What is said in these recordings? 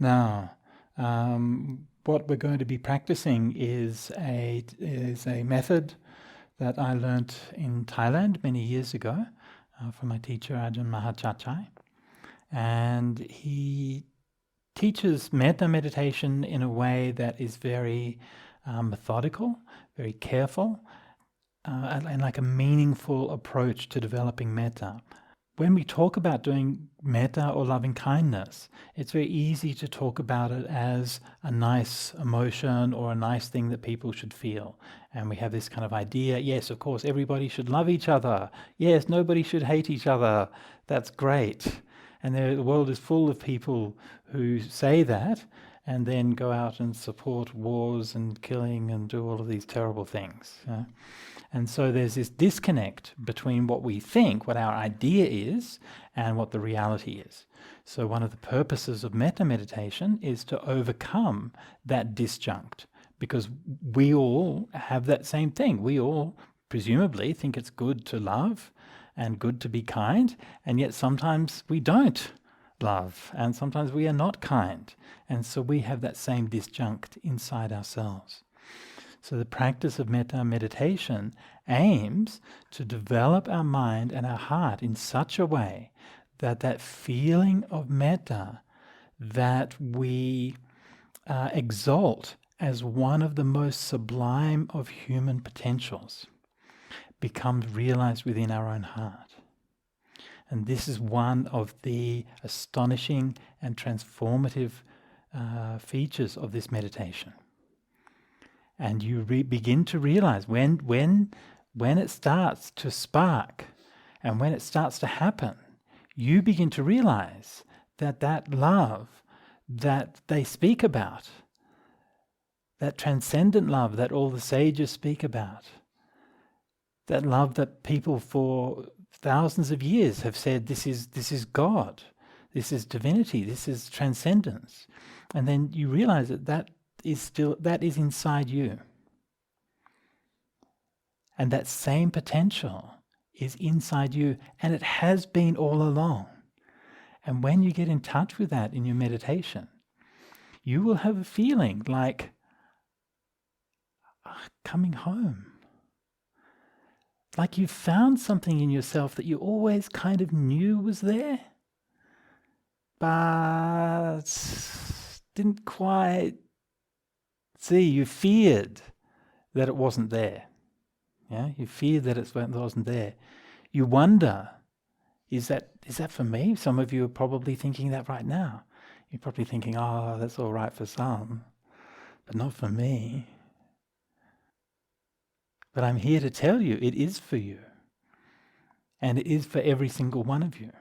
Now, what we're going to be practicing is a method that I learnt in Thailand many years ago from my teacher Ajahn Mahachachai, and he teaches metta meditation in a way that is very methodical, very careful, and like a meaningful approach to developing metta. When we talk about doing metta or loving kindness, it's very easy to talk about it as a nice emotion or a nice thing that people should feel. And we have this kind of idea, yes, of course, everybody should love each other. Yes, nobody should hate each other. That's great. And the world is full of people who say that and then go out and support wars and killing and do all of these terrible things. And so there's this disconnect between what we think, what our idea is, and what the reality is. So one of the purposes of metta meditation is to overcome that disjunct, because we all have that same thing. We all presumably think it's good to love and good to be kind, and yet sometimes we don't love, and sometimes we are not kind. And so we have that same disjunct inside ourselves. So the practice of metta meditation aims to develop our mind and our heart in such a way that that feeling of metta that we exalt as one of the most sublime of human potentials becomes realized within our own heart. And this is one of the astonishing and transformative features of this meditation. And you begin to realize when it starts to spark and when it starts to happen, you begin to realize that that love that they speak about, that transcendent love that all the sages speak about, that love that people for thousands of years have said, this is God, this is divinity, this is transcendence. And then you realize that is inside you. And that same potential is inside you, and it has been all along. And when you get in touch with that in your meditation, you will have a feeling like coming home. Like you found something in yourself that you always kind of knew was there, but didn't quite see. You feared that it wasn't there. Yeah, you feared that it wasn't there. You wonder, is that for me? Some of you are probably thinking that right now. You're probably thinking, oh, that's all right for some, but not for me. But I'm here to tell you it is for you. And it is for every single one of you.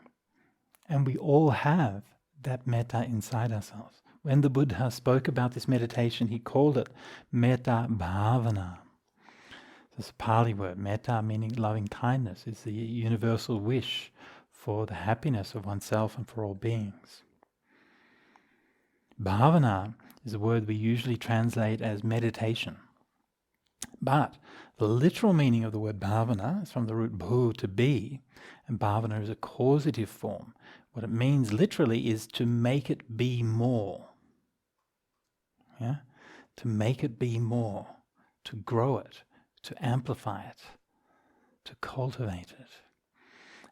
And we all have that metta inside ourselves. When the Buddha spoke about this meditation, he called it metta bhavana. This Pali word, metta, meaning loving kindness, is the universal wish for the happiness of oneself and for all beings. Bhavana is a word we usually translate as meditation. But the literal meaning of the word bhavana is from the root bhu, to be, and bhavana is a causative form. What it means literally is to make it be more. Yeah? To make it be more, to grow it, to amplify it, to cultivate it.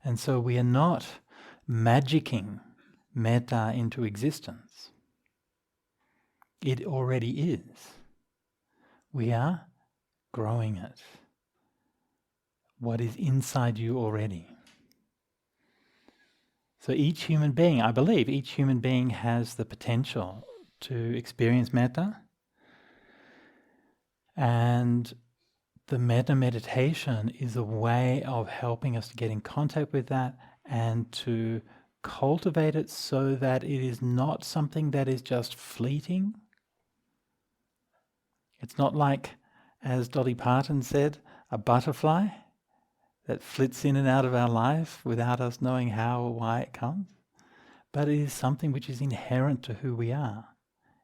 And so we are not magicking metta into existence. It already is. We are growing it. What is inside you already. So each human being, I believe, each human being has the potential to experience metta. And the metta meditation is a way of helping us to get in contact with that and to cultivate it so that it is not something that is just fleeting. It's not like, as Dolly Parton said, a butterfly that flits in and out of our life without us knowing how or why it comes. But it is something which is inherent to who we are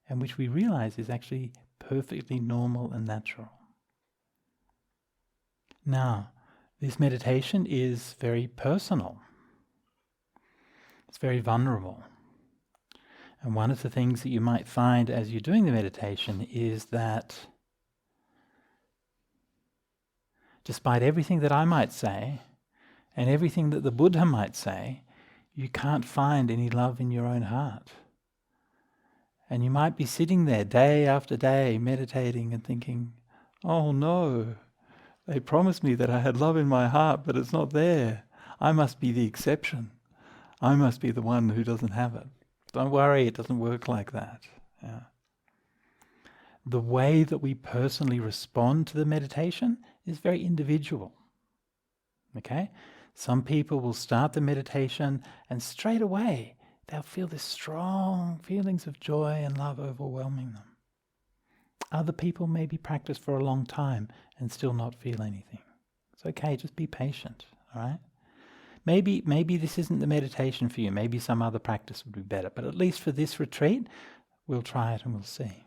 and which we realize is actually perfectly normal and natural. Now, this meditation is very personal. It's very vulnerable. And one of the things that you might find as you're doing the meditation is that despite everything that I might say and everything that the Buddha might say, you can't find any love in your own heart. And you might be sitting there day after day meditating and thinking, oh no, they promised me that I had love in my heart, but it's not there. I must be the exception. I must be the one who doesn't have it. Don't worry, it doesn't work like that. Yeah. The way that we personally respond to the meditation is very individual. Okay? Some people will start the meditation and straight away they'll feel this strong feelings of joy and love overwhelming them. Other people maybe practice for a long time and still not feel anything. It's okay, just be patient, all right? Maybe this isn't the meditation for you. Maybe some other practice would be better. But at least for this retreat, we'll try it and we'll see.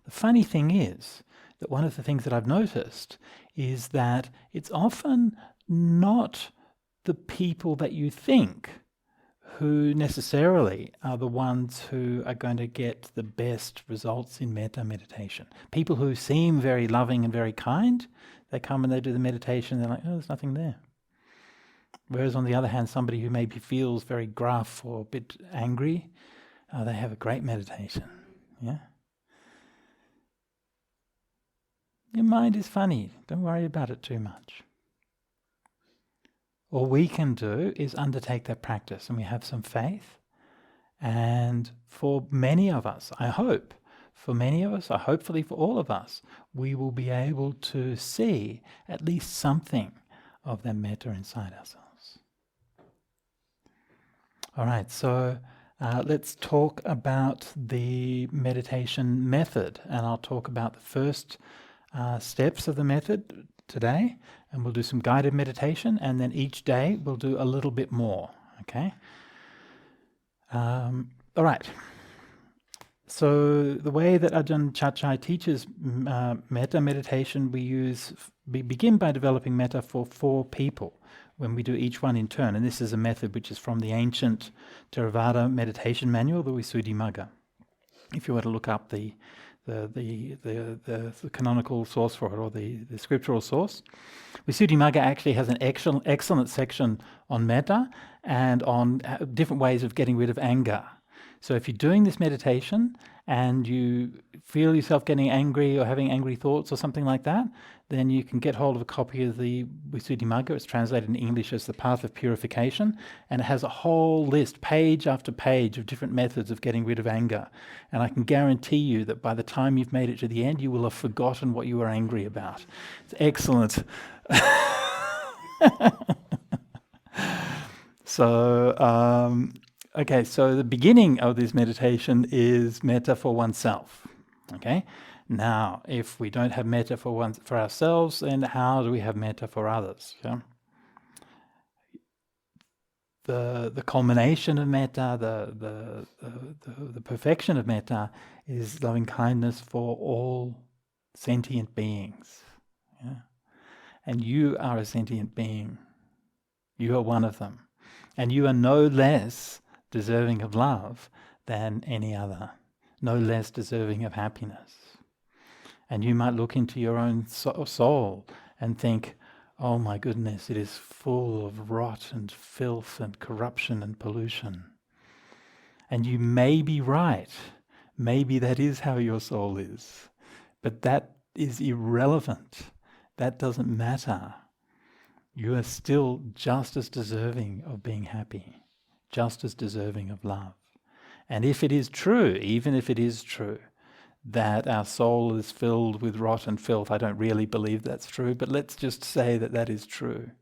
The funny thing is that one of the things that I've noticed is that it's often not the people that you think who necessarily are the ones who are going to get the best results in metta meditation. People who seem very loving and very kind, they come and they do the meditation, they're like, oh, there's nothing there. Whereas on the other hand, somebody who maybe feels very gruff or a bit angry, they have a great meditation. Yeah. Your mind is funny. Don't worry about it too much. All we can do is undertake that practice, and we have some faith. And for many of us, I hope, for many of us, or hopefully for all of us, we will be able to see at least something of that metta inside ourselves. All right, so let's talk about the meditation method, and I'll talk about the first steps of the method today, and we'll do some guided meditation, and then each day we'll do a little bit more, okay? All right. So the way that Ajahn Chachai teaches metta meditation, we begin by developing metta for 4 people when we do each one in turn. And this is a method which is from the ancient Theravada meditation manual, the Visuddhimagga. If you were to look up the canonical source for it, or the scriptural source, Visuddhimagga actually has an excellent section on metta and on different ways of getting rid of anger. So if you're doing this meditation and you feel yourself getting angry or having angry thoughts or something like that, then you can get hold of a copy of the Visuddhimagga. It's translated in English as The Path of Purification, and it has a whole list, page after page, of different methods of getting rid of anger. And I can guarantee you that by the time you've made it to the end, you will have forgotten what you were angry about. It's excellent. Okay, so the beginning of this meditation is metta for oneself. Okay, now if we don't have metta for ourselves, then how do we have metta for others? Yeah? The culmination of metta, the perfection of metta, is loving kindness for all sentient beings. Yeah? And you are a sentient being. You are one of them, and you are no less deserving of love than any other, no less deserving of happiness. And you might look into your own soul and think, oh my goodness, it is full of rot and filth and corruption and pollution. And you may be right. Maybe that is how your soul is. But that is irrelevant. That doesn't matter. You are still just as deserving of being happy, just as deserving of love. And if it is true, even if it is true, that our soul is filled with rot and filth, I don't really believe that's true, but let's just say that that is true,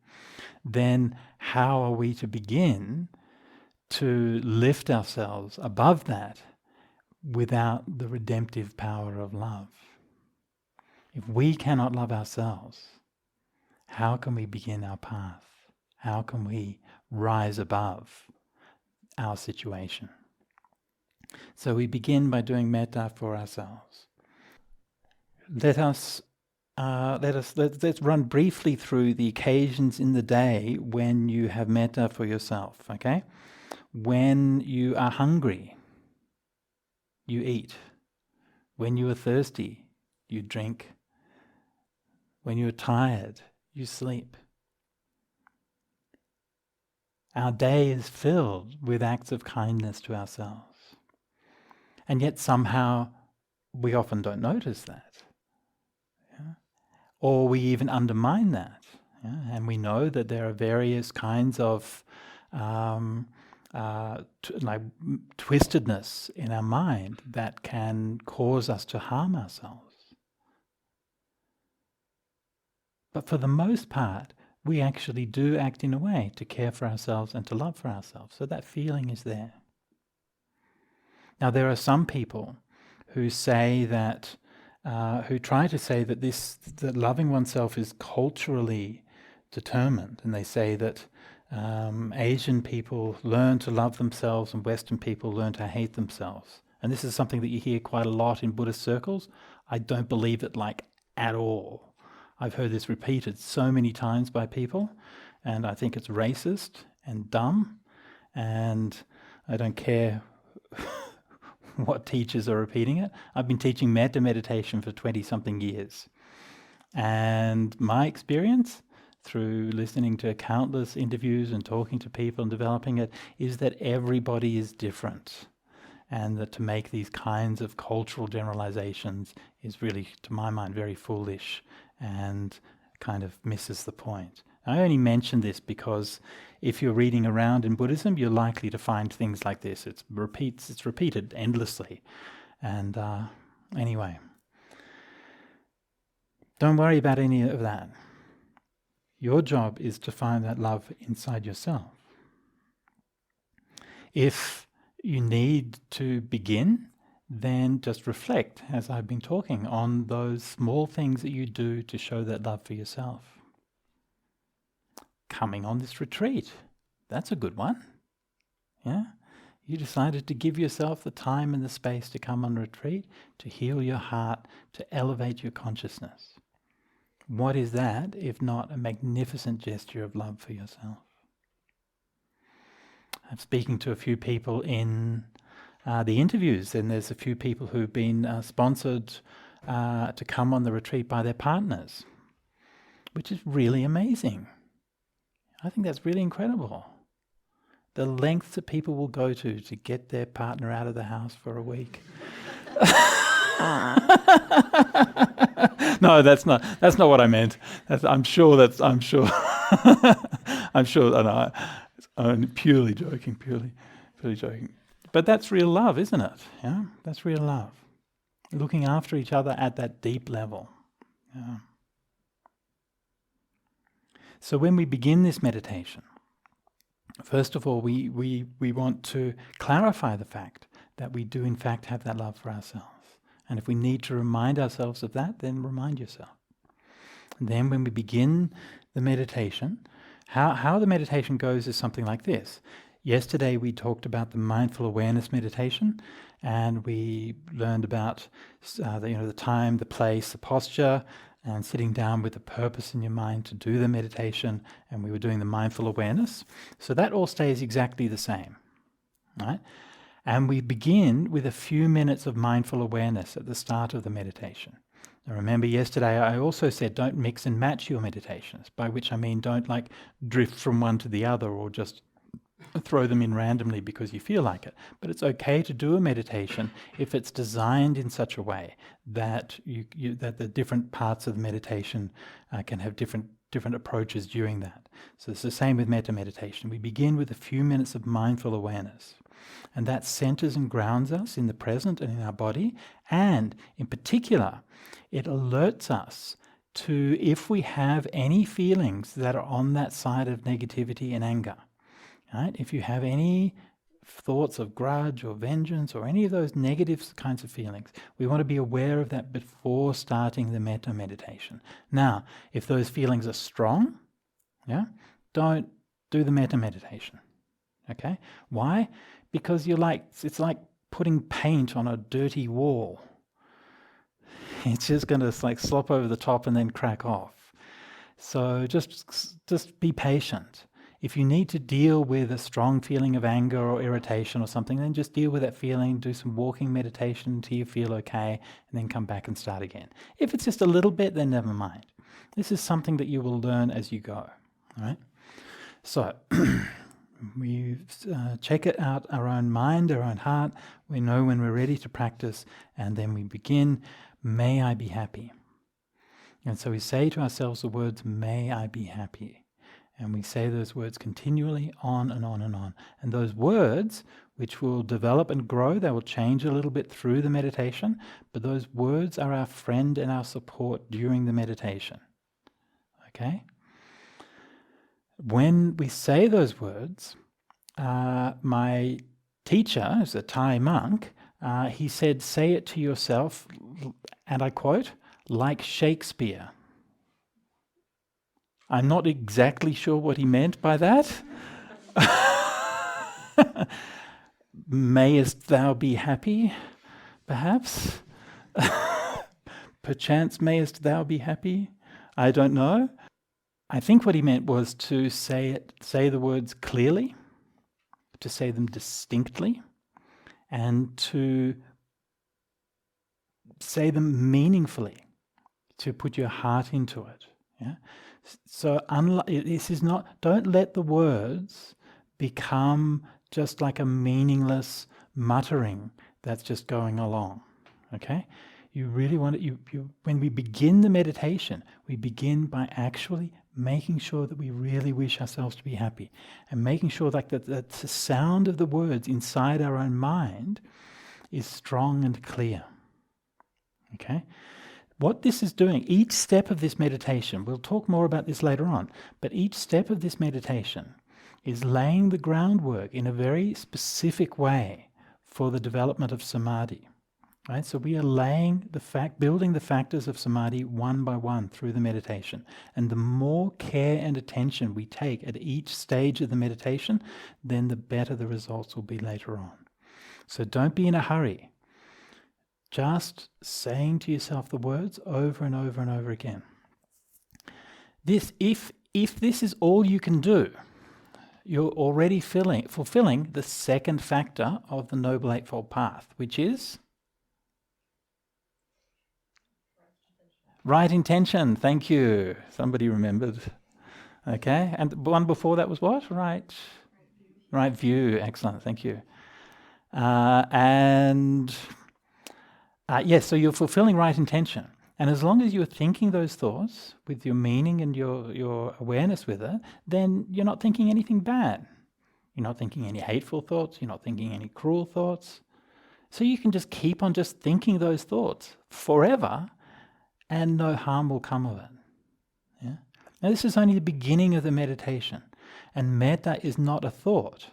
then how are we to begin to lift ourselves above that without the redemptive power of love? If we cannot love ourselves, how can we begin our path? How can we rise above our situation? So we begin by doing metta for ourselves. Let's run briefly through the occasions in the day when you have metta for yourself. Okay, when you are hungry, you eat. When you are thirsty, you drink. When you are tired, you sleep. Our day is filled with acts of kindness to ourselves. And yet somehow we often don't notice that. Yeah? Or we even undermine that. Yeah? And we know that there are various kinds of twistedness in our mind that can cause us to harm ourselves. But for the most part, we actually do act in a way to care for ourselves and to love for ourselves. So that feeling is there. Now, there are some people who say that, who try to say that that loving oneself is culturally determined, and they say that Asian people learn to love themselves and Western people learn to hate themselves. And this is something that you hear quite a lot in Buddhist circles. I don't believe it at all. I've heard this repeated so many times by people, and I think it's racist and dumb, and I don't care what teachers are repeating it. I've been teaching metta meditation for 20-something years. And my experience, through listening to countless interviews and talking to people and developing it, is that everybody is different. And that to make these kinds of cultural generalizations is really, to my mind, very foolish and kind of misses the point. I only mention this because if you're reading around in Buddhism, you're likely to find things like this. It's repeated endlessly. And anyway, don't worry about any of that. Your job is to find that love inside yourself. If you need to begin, then just reflect, as I've been talking, on those small things that you do to show that love for yourself. Coming on this retreat, that's a good one. Yeah? You decided to give yourself the time and the space to come on retreat, to heal your heart, to elevate your consciousness. What is that if not a magnificent gesture of love for yourself? I'm speaking to a few people in the interviews, and there's a few people who've been sponsored to come on the retreat by their partners, which is really amazing. I think that's really incredible. The lengths that people will go to get their partner out of the house for a week. No, that's not what I meant. I'm sure. No, I'm purely joking. But that's real love, isn't it? Yeah, that's real love. Looking after each other at that deep level. Yeah. So when we begin this meditation, first of all, we want to clarify the fact that we do in fact have that love for ourselves. And if we need to remind ourselves of that, then remind yourself. And then when we begin the meditation, how the meditation goes is something like this. Yesterday we talked about the mindful awareness meditation, and we learned about the time, the place, the posture, and sitting down with a purpose in your mind to do the meditation, and we were doing the mindful awareness. So that all stays exactly the same, right? And we begin with a few minutes of mindful awareness at the start of the meditation. Now remember, yesterday I also said don't mix and match your meditations, by which I mean don't drift from one to the other or just throw them in randomly because you feel like it. But it's okay to do a meditation if it's designed in such a way that that the different parts of the meditation can have different approaches during that. So it's the same with metta meditation. We begin with a few minutes of mindful awareness. And that centers and grounds us in the present and in our body. And in particular, it alerts us to if we have any feelings that are on that side of negativity and anger. Right? If you have any thoughts of grudge or vengeance or any of those negative kinds of feelings, we want to be aware of that before starting the metta meditation. Now, if those feelings are strong, don't do the metta meditation. Okay? Why? Because it's like putting paint on a dirty wall. It's just going to slop over the top and then crack off. So just be patient. If you need to deal with a strong feeling of anger or irritation or something, then just deal with that feeling, do some walking meditation until you feel okay, and then come back and start again. If it's just a little bit, then never mind. This is something that you will learn as you go. All right? So, we check it out, our own mind, our own heart. We know when we're ready to practice, and then we begin, may I be happy. And so we say to ourselves the words, may I be happy. And we say those words continually on and on and on. And those words, which will develop and grow, they will change a little bit through the meditation, but those words are our friend and our support during the meditation. Okay? When we say those words, my teacher, who's a Thai monk, he said, say it to yourself, and I quote, like Shakespeare. I'm not exactly sure what he meant by that. Mayest thou be happy, perhaps? Perchance mayest thou be happy? I don't know. I think what he meant was to say the words clearly, to say them distinctly, and to say them meaningfully, to put your heart into it. Yeah? So this is not, don't let the words become just like a meaningless muttering that's just going along. Okay? You really want to, when we begin the meditation, we begin by actually making sure that we really wish ourselves to be happy, and making sure that the sound of the words inside our own mind is strong and clear. Okay? What this is doing, each step of this meditation, we'll talk more about this later on, but each step of this meditation is laying the groundwork in a very specific way for the development of samadhi. Right? So we are building the factors of samadhi one by one through the meditation. And the more care and attention we take at each stage of the meditation, then the better the results will be later on. So don't be in a hurry. Just saying to yourself the words over and over and over again. This, if this is all you can do, you're already fulfilling the second factor of the Noble Eightfold Path, which is right intention. Thank you. Somebody remembered. Okay, and the one before that was what? Right view. Excellent. Thank you. Yes, so you're fulfilling right intention. And as long as you're thinking those thoughts with your meaning and your awareness with it, then you're not thinking anything bad. You're not thinking any hateful thoughts. You're not thinking any cruel thoughts. So you can just keep on just thinking those thoughts forever, and no harm will come of it. Yeah? Now this is only the beginning of the meditation. And metta is not a thought.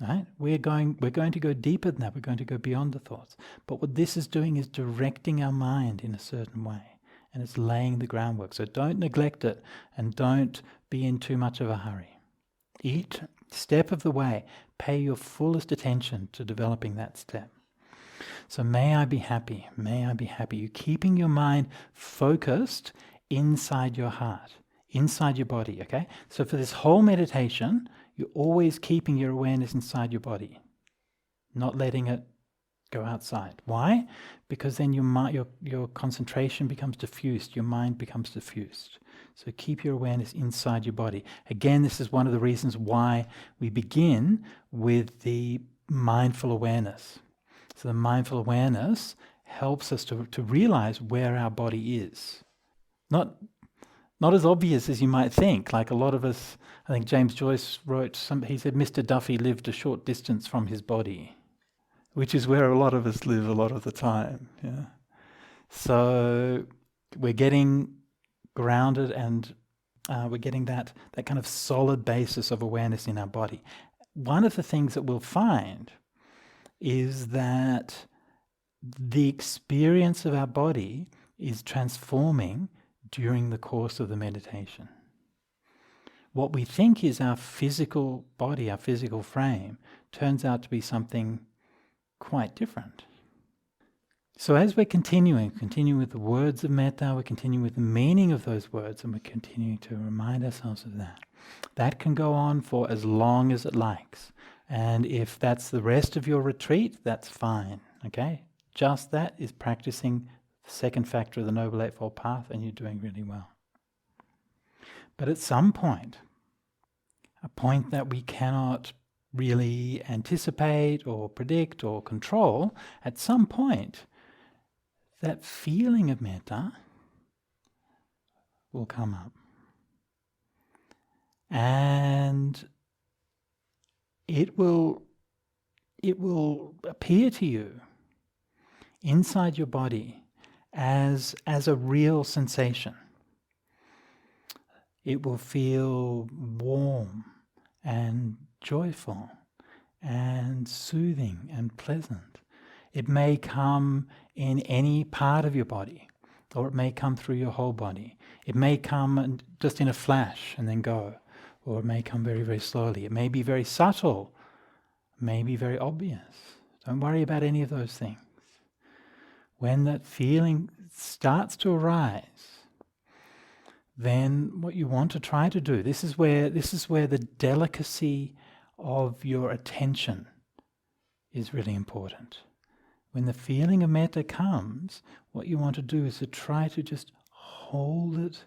Right? We're going to go deeper than that. We're going to go beyond the thoughts. But what this is doing is directing our mind in a certain way, and it's laying the groundwork. So don't neglect it, and don't be in too much of a hurry. Each step of the way, pay your fullest attention to developing that step. So may I be happy, may I be happy. You're keeping your mind focused inside your heart, inside your body, okay? So for this whole meditation, you're always keeping your awareness inside your body, not letting it go outside. Why? Because then your concentration becomes diffused, your mind becomes diffused. So keep your awareness inside your body. Again, this is one of the reasons why we begin with the mindful awareness. So the mindful awareness helps us to realize where our body is. Not as obvious as you might think. Like a lot of us, I think James Joyce wrote, he said Mr. Duffy lived a short distance from his body, which is where a lot of us live a lot of the time. Yeah. So we're getting grounded, and we're getting that kind of solid basis of awareness in our body. One of the things that we'll find is that the experience of our body is transforming during the course of the meditation. What we think is our physical body, our physical frame, turns out to be something quite different. So as we're continuing with the words of metta, we're continuing with the meaning of those words, and we're continuing to remind ourselves of that. That can go on for as long as it likes. And if that's the rest of your retreat, that's fine, okay? Just that is practicing the second factor of the Noble Eightfold Path, and you're doing really well. But at some point, a point that we cannot really anticipate or predict or control, at some point, that feeling of metta will come up. And it will appear to you inside your body as a real sensation. It will feel warm and joyful and soothing and pleasant. It may come in any part of your body, or it may come through your whole body. It may come just in a flash and then go, or it may come very, very slowly. It may be very subtle, may be very obvious. Don't worry about any of those things. When that feeling starts to arise, then what you want to try to do, this is where the delicacy of your attention is really important. When the feeling of metta comes, what you want to do is to try to just hold it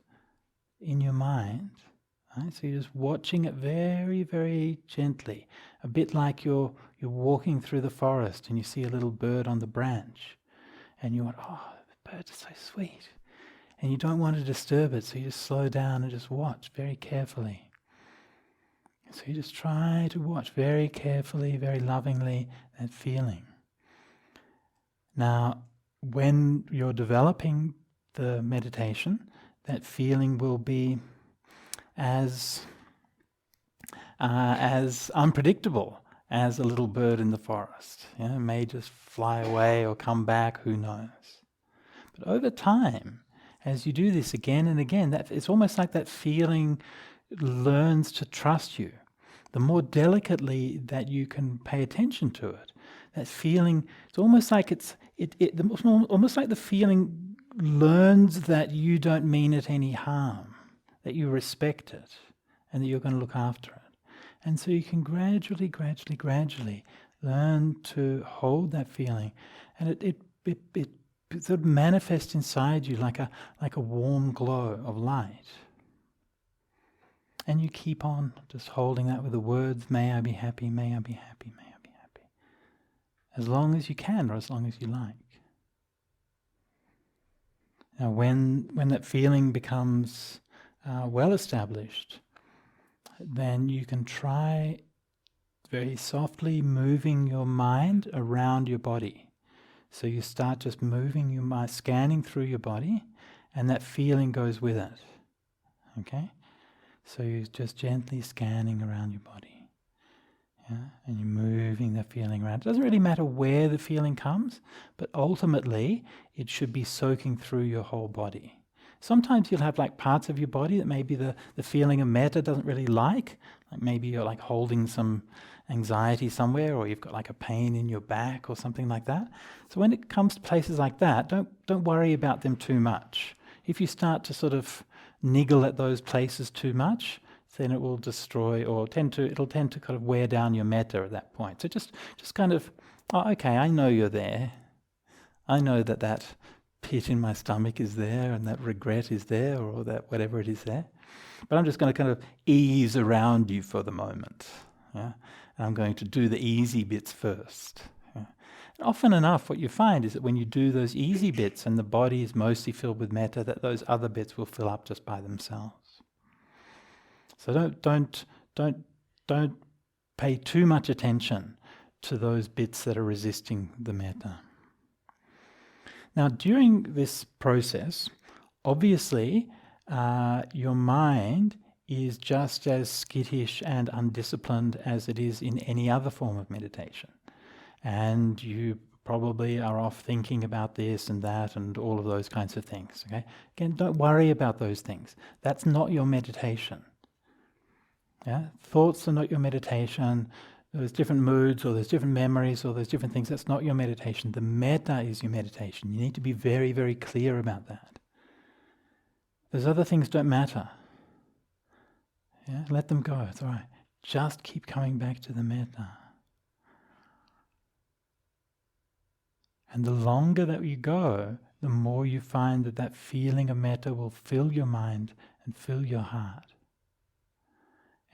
in your mind. Right? So you're just watching it very, very gently, a bit like you're walking through the forest and you see a little bird on the branch, and you want, oh, the bird is so sweet. And you don't want to disturb it, so you just slow down and just watch very carefully. So you just try to watch very carefully, very lovingly, that feeling. Now, when you're developing the meditation, that feeling will be as unpredictable as a little bird in the forest. It may just fly away or come back, who knows. But over time, as you do this again and again, it's almost like that feeling learns to trust you. The more delicately that you can pay attention to it, that feeling, it's almost like almost like the feeling learns that you don't mean it any harm, that you respect it, and that you're going to look after it. And so you can gradually learn to hold that feeling, and it sort of manifests inside you like a warm glow of light. And you keep on just holding that with the words, may I be happy, may I be happy, may I be happy. As long as you can, or as long as you like. Now when that feeling becomes well established, then you can try very softly moving your mind around your body. So you start just moving your mind, scanning through your body, and that feeling goes with it. Okay? So you're just gently scanning around your body. Yeah? And you're moving the feeling around. It doesn't really matter where the feeling comes, but ultimately it should be soaking through your whole body. Sometimes you'll have like parts of your body that maybe the feeling of metta doesn't really like maybe you're like holding some anxiety somewhere, or you've got like a pain in your back or something like that. So when it comes to places like that, don't worry about them too much. If you start to sort of niggle at those places too much, then it will destroy or it'll tend to kind of wear down your metta at that point. So just kind of, oh, okay, I know you're there. I know that pit in my stomach is there, and that regret is there, or that whatever it is there. But I'm just going to kind of ease around you for the moment. Yeah? And I'm going to do the easy bits first. Yeah? And often enough, what you find is that when you do those easy bits and the body is mostly filled with metta, that those other bits will fill up just by themselves. So don't pay too much attention to those bits that are resisting the metta. Now, during this process, obviously, your mind is just as skittish and undisciplined as it is in any other form of meditation. And you probably are off thinking about this and that and all of those kinds of things. Okay? Again, don't worry about those things. That's not your meditation. Yeah? Thoughts are not your meditation. there's different moods, or there's different memories, or there's different things. That's not your meditation. The metta is your meditation. You need to be very, very clear about that. Those other things don't matter. Yeah? Let them go. It's all right. Just keep coming back to the metta. And the longer that you go, the more you find that that feeling of metta will fill your mind and fill your heart.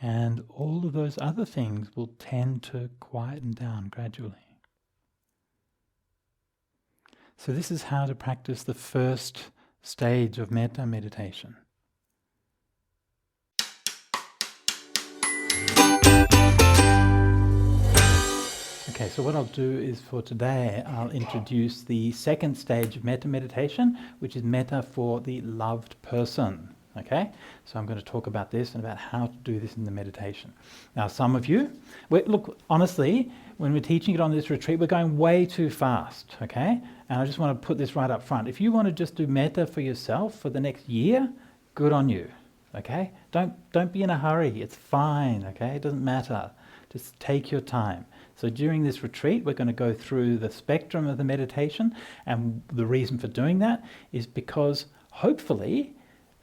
And all of those other things will tend to quieten down gradually. So this is how to practice the first stage of metta meditation. Okay, so what I'll do is for today, I'll introduce the second stage of metta meditation, which is metta for the loved person. Okay, so I'm going to talk about this and about how to do this in the meditation. Now, some of you, look, honestly, when we're teaching it on this retreat, we're going way too fast, okay? And I just want to put this right up front. If you want to just do metta for yourself for the next year, good on you, okay? Don't be in a hurry. It's fine, okay? It doesn't matter. Just take your time. So during this retreat, we're going to go through the spectrum of the meditation, and the reason for doing that is because hopefully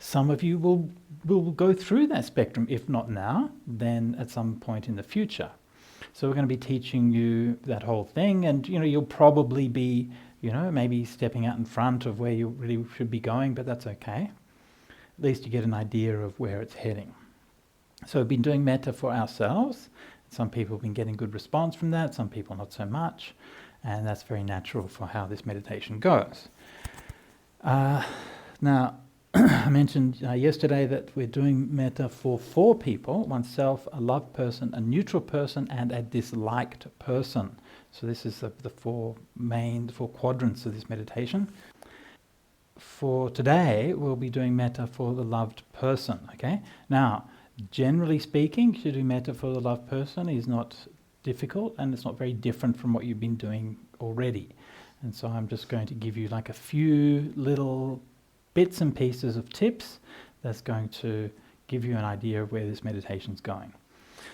some of you will go through that spectrum, if not now, then at some point in the future. So we're going to be teaching you that whole thing, and you'll probably be, maybe stepping out in front of where you really should be going, but that's okay. At least you get an idea of where it's heading. So we've been doing metta for ourselves. Some people have been getting good response from that, some people not so much, and that's very natural for how this meditation goes. Now, I mentioned yesterday that we're doing metta for 4 people: oneself, a loved person, a neutral person, and a disliked person. So this is the 4 quadrants of this meditation. For today, we'll be doing metta for the loved person, okay? Now, generally speaking, to do metta for the loved person is not difficult, and it's not very different from what you've been doing already. And so I'm just going to give you like a few little bits and pieces of tips that's going to give you an idea of where this meditation's going.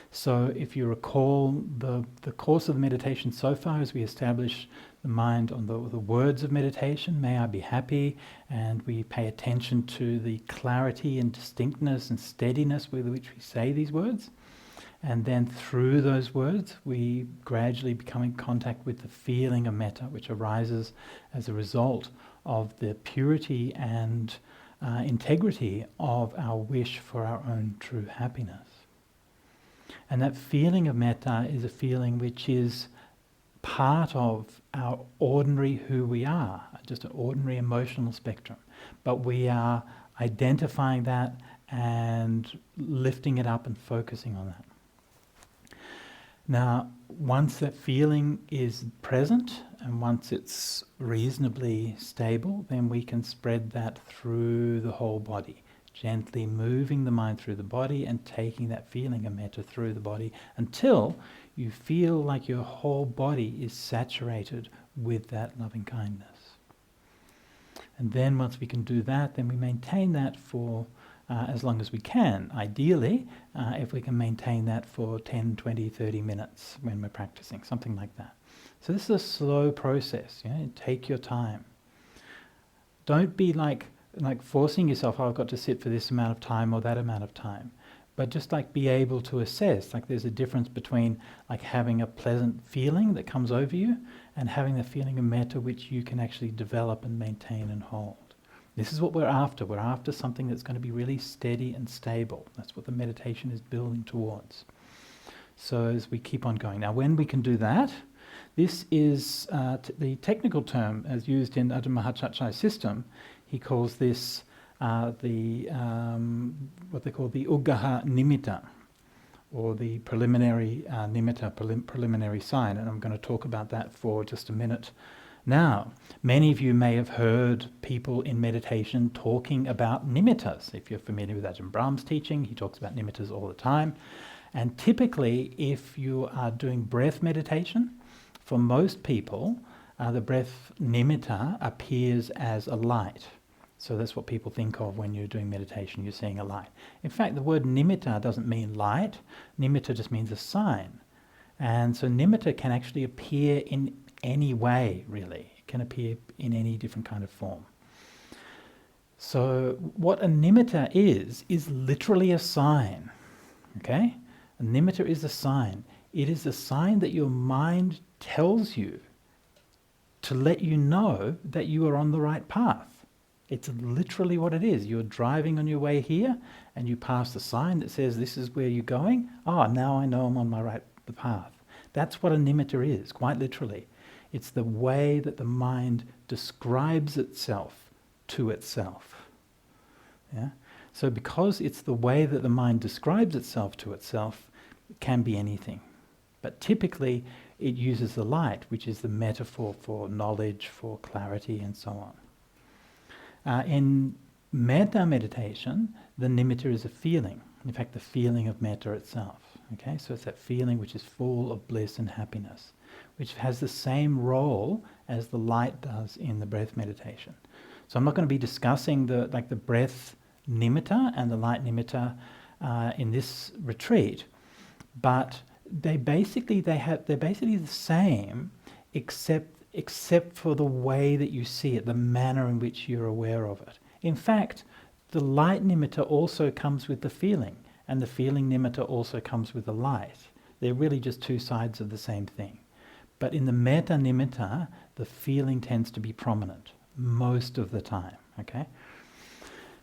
So if you recall, the course of the meditation so far is we establish the mind on the words of meditation, may I be happy, and we pay attention to the clarity and distinctness and steadiness with which we say these words. And then through those words, we gradually become in contact with the feeling of metta, which arises as a result of the purity and integrity of our wish for our own true happiness. And that feeling of metta is a feeling which is part of our ordinary who we are, just an ordinary emotional spectrum. But we are identifying that and lifting it up and focusing on that. Now, once that feeling is present and once it's reasonably stable, then we can spread that through the whole body, gently moving the mind through the body and taking that feeling of metta through the body until you feel like your whole body is saturated with that loving kindness. And then once we can do that, then we maintain that for as long as we can. Ideally, if we can maintain that for 10, 20, 30 minutes when we're practicing, something like that. So this is a slow process, take your time. Don't be like forcing yourself, I've got to sit for this amount of time or that amount of time. But just be able to assess, there's a difference between having a pleasant feeling that comes over you and having the feeling of metta which you can actually develop and maintain and hold. This is what we're after. We're after something that's going to be really steady and stable. That's what the meditation is building towards. So as we keep on going. Now when we can do that, this is the technical term as used in Ajahn Mahachachai's system. He calls this what they call the Uggaha Nimitta, or the preliminary nimitta, preliminary sign. And I'm going to talk about that for just a minute. Now, many of you may have heard people in meditation talking about nimittas. If you're familiar with Ajahn Brahm's teaching, he talks about nimittas all the time. And typically, if you are doing breath meditation, for most people, the breath nimitta appears as a light. So that's what people think of when you're doing meditation, you're seeing a light. In fact, the word nimitta doesn't mean light. Nimitta just means a sign. And so nimitta can actually appear in any way, really. It can appear in any different kind of form. So what a nimitta is literally a sign, okay? A nimitta is a sign. It is a sign that your mind tells you to let you know that you are on the right path. It's literally what it is. You're driving on your way here and you pass the sign that says this is where you're going. Oh, now I know I'm on the path. That's what a nimitta is, quite literally. It's the way that the mind describes itself to itself. Yeah? So because it's the way that the mind describes itself to itself, it can be anything. But typically it uses the light, which is the metaphor for knowledge, for clarity, and so on. In metta meditation, the nimitta is a feeling. In fact, the feeling of metta itself. Okay, so it's that feeling which is full of bliss and happiness, which has the same role as the light does in the breath meditation. So I'm not going to be discussing the breath nimitta and the light nimitta in this retreat, but they're basically the same, except for the way that you see it, the manner in which you're aware of it. In fact, the light nimitta also comes with the feeling, and the feeling nimitta also comes with the light. They're really just two sides of the same thing. But in the metta nimitta, the feeling tends to be prominent most of the time. Okay?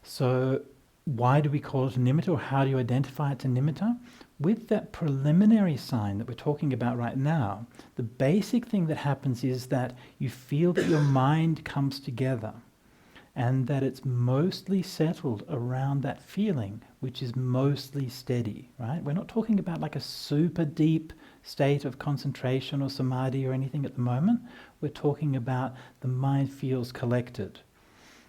So why do we call it a nimitta, or how do you identify it's a nimitta? With that preliminary sign that we're talking about right now, the basic thing that happens is that you feel that your mind comes together and that it's mostly settled around that feeling, which is mostly steady, right? We're not talking about like a super deep state of concentration or samadhi or anything at the moment. We're talking about the mind feels collected.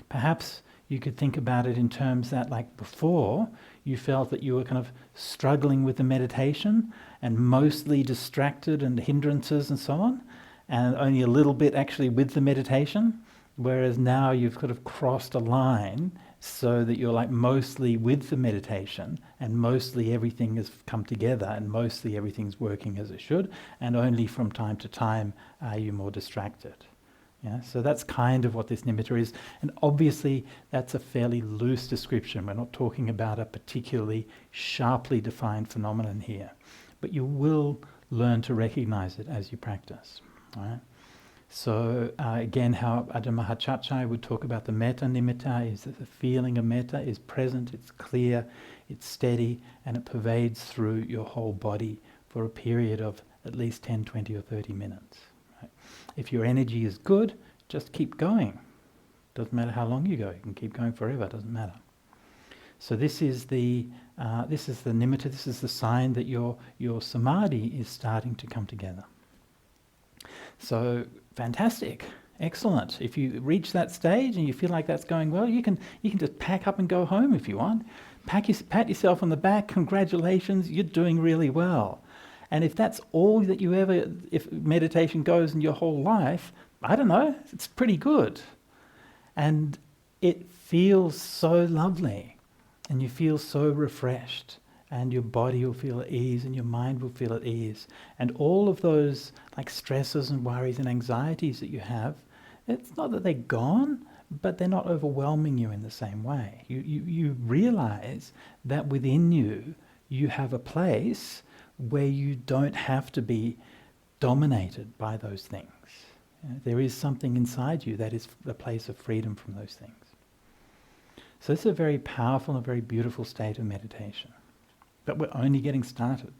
Perhaps you could think about it in terms that, like before, you felt that you were kind of struggling with the meditation and mostly distracted and hindrances and so on, and only a little bit actually with the meditation, whereas now you've kind of crossed a line so that you're like mostly with the meditation and mostly everything has come together and mostly everything's working as it should, and only from time to time are you more distracted. Yeah, so that's kind of what this nimitta is. And obviously that's a fairly loose description. We're not talking about a particularly sharply defined phenomenon here. But you will learn to recognize it as you practice. All right? So again, how Ajahn Mahachachai would talk about the metta nimitta is that the feeling of metta is present, it's clear, it's steady, and it pervades through your whole body for a period of at least 10, 20 or 30 minutes. If your energy is good, just keep going. Doesn't matter how long you go. You can keep going forever. Doesn't matter. So this is the nimitta. This is the sign that your samadhi is starting to come together. So fantastic, excellent. If you reach that stage and you feel like that's going well, you can just pack up and go home if you want. Pat yourself on the back. Congratulations, you're doing really well. And if that's all that you ever, if meditation goes in your whole life, I don't know, it's pretty good. And it feels so lovely, and you feel so refreshed, and your body will feel at ease, and your mind will feel at ease. And all of those like stresses and worries and anxieties that you have, it's not that they're gone, but they're not overwhelming you in the same way. You realize that within you have a place where you don't have to be dominated by those things. There is something inside you that is the place of freedom from those things. So this is a very powerful and very beautiful state of meditation. But we're only getting started.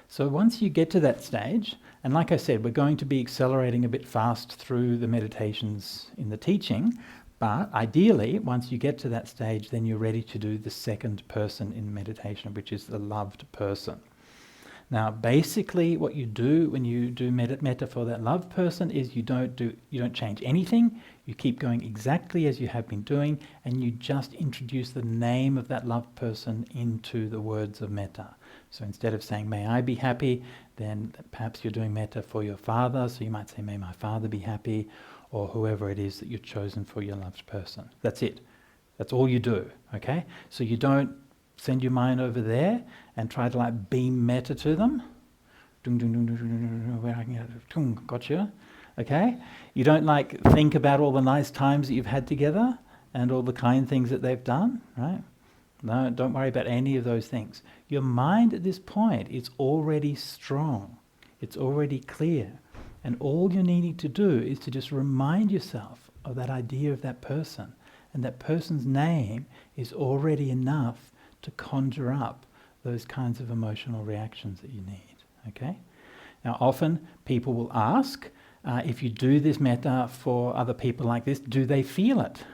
So once you get to that stage, and like I said, we're going to be accelerating a bit fast through the meditations in the teaching, but ideally, once you get to that stage, then you're ready to do the second person in meditation, which is the loved person. Now, basically, what you do when you do metta for that loved person is you don't change anything. You keep going exactly as you have been doing, and you just introduce the name of that loved person into the words of metta. So instead of saying, "May I be happy," then perhaps you're doing metta for your father. So you might say, "May my father be happy," or whoever it is that you've chosen for your loved person. That's it. That's all you do, okay? So you don't send your mind over there and try to like beam metta to them, where I can get, gotcha. Okay? You don't like think about all the nice times that you've had together and all the kind things that they've done, right? No, don't worry about any of those things. Your mind at this point is already strong. It's already clear. And all you're needing to do is to just remind yourself of that idea of that person. And that person's name is already enough to conjure up those kinds of emotional reactions that you need. Okay? Now, often people will ask, if you do this metta for other people like this, do they feel it?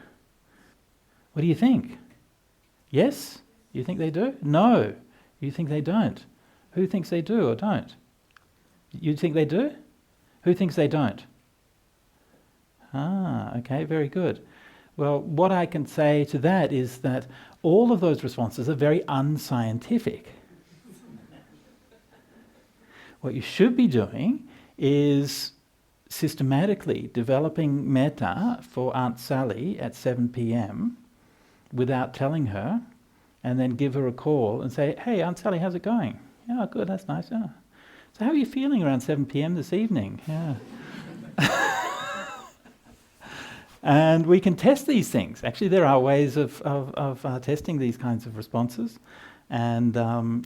What do you think? Yes? You think they do? No. You think they don't? Who thinks they do or don't? You think they do? Who thinks they don't? Okay, very good. Well, what I can say to that is that all of those responses are very unscientific. What you should be doing is systematically developing metta for Aunt Sally at 7 p.m. without telling her, and then give her a call and say, hey, Aunt Sally, how's it going? Yeah, good, that's nice. Yeah. So how are you feeling around 7 p.m. this evening? Yeah. And we can test these things. Actually, there are ways of testing these kinds of responses. And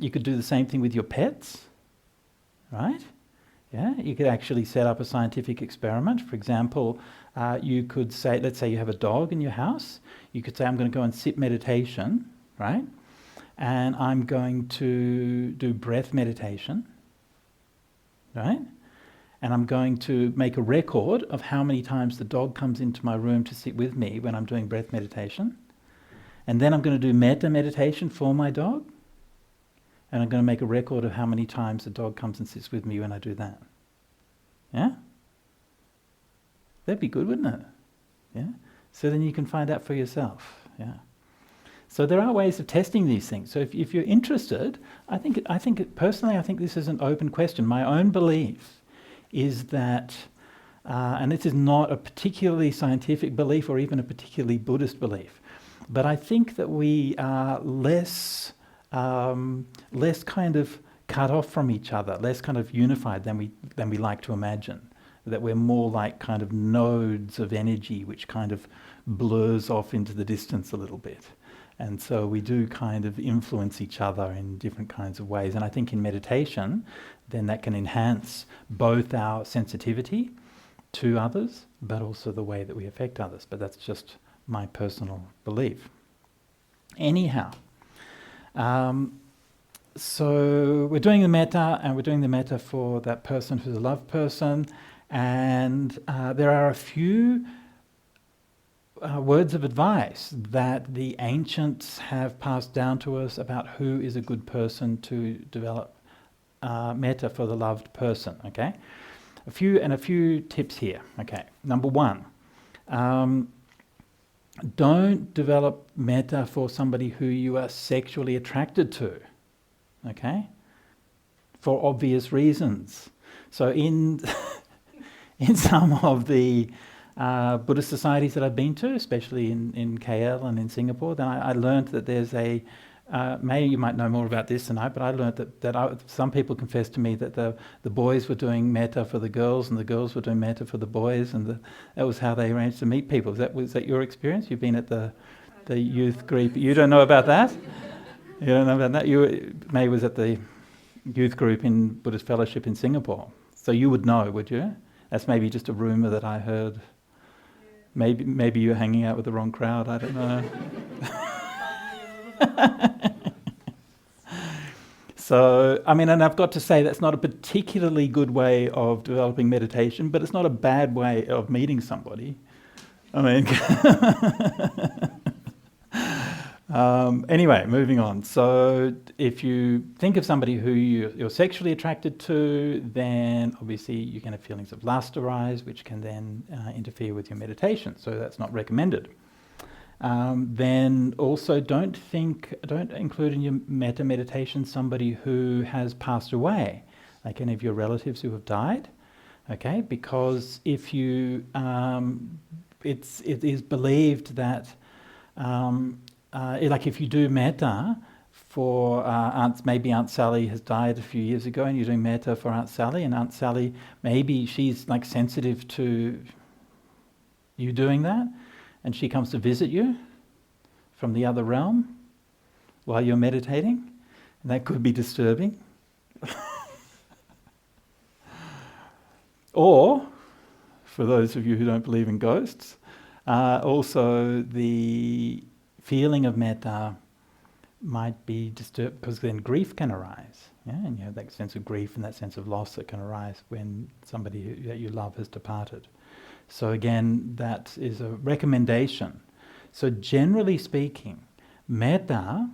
you could do the same thing with your pets, right? Yeah, you could actually set up a scientific experiment. For example, you could say, let's say you have a dog in your house. You could say, I'm going to go and sit meditation, right? And I'm going to do breath meditation, right? And I'm going to make a record of how many times the dog comes into my room to sit with me when I'm doing breath meditation. And then I'm going to do metta meditation for my dog. And I'm going to make a record of how many times the dog comes and sits with me when I do that. Yeah? That'd be good, wouldn't it? Yeah? So then you can find out for yourself. Yeah. So there are ways of testing these things. So if you're interested, I think personally, I think this is an open question. My own belief is that, and this is not a particularly scientific belief or even a particularly Buddhist belief, but I think that we are less kind of cut off from each other, less kind of unified than we like to imagine. That we're more like kind of nodes of energy which kind of blurs off into the distance a little bit. And so we do kind of influence each other in different kinds of ways. And I think in meditation, then that can enhance both our sensitivity to others, but also the way that we affect others. But that's just my personal belief. Anyhow, so we're doing the metta, and we're doing the metta for that person who's a loved person. And there are a few words of advice that the ancients have passed down to us about who is a good person to develop metta for the loved person. Okay, a few tips here. Okay, number one, don't develop metta for somebody who you are sexually attracted to. Okay, for obvious reasons. So in some of the Buddhist societies that I've been to, especially in KL and in Singapore, then I learned that there's maybe you might know more about this than I, but I learned that some people confessed to me that the boys were doing metta for the girls and the girls were doing metta for the boys, and that was how they arranged to meet people. Was that your experience? You've been at the youth group. You don't know about that? You don't know about that? May was at the youth group in Buddhist Fellowship in Singapore. So you would know, would you? That's maybe just a rumour that I heard. Maybe you're hanging out with the wrong crowd, I don't know. So, I mean, and I've got to say that's not a particularly good way of developing meditation, but it's not a bad way of meeting somebody. I mean, anyway, moving on. So if you think of somebody who you're sexually attracted to, then obviously you can have feelings of lust arise, which can then interfere with your meditation. So that's not recommended. Then also don't include in your metta meditation somebody who has passed away, like any of your relatives who have died. Okay, because if you, it is believed that like if you do metta for maybe Aunt Sally has died a few years ago and you're doing metta for Aunt Sally, and Aunt Sally, maybe she's like sensitive to you doing that, and she comes to visit you from the other realm while you're meditating, and that could be disturbing. Or, for those of you who don't believe in ghosts, also the feeling of metta might be disturbed because then grief can arise. Yeah? And you have that sense of grief and that sense of loss that can arise when somebody that you love has departed. So again, that is a recommendation. So generally speaking, metta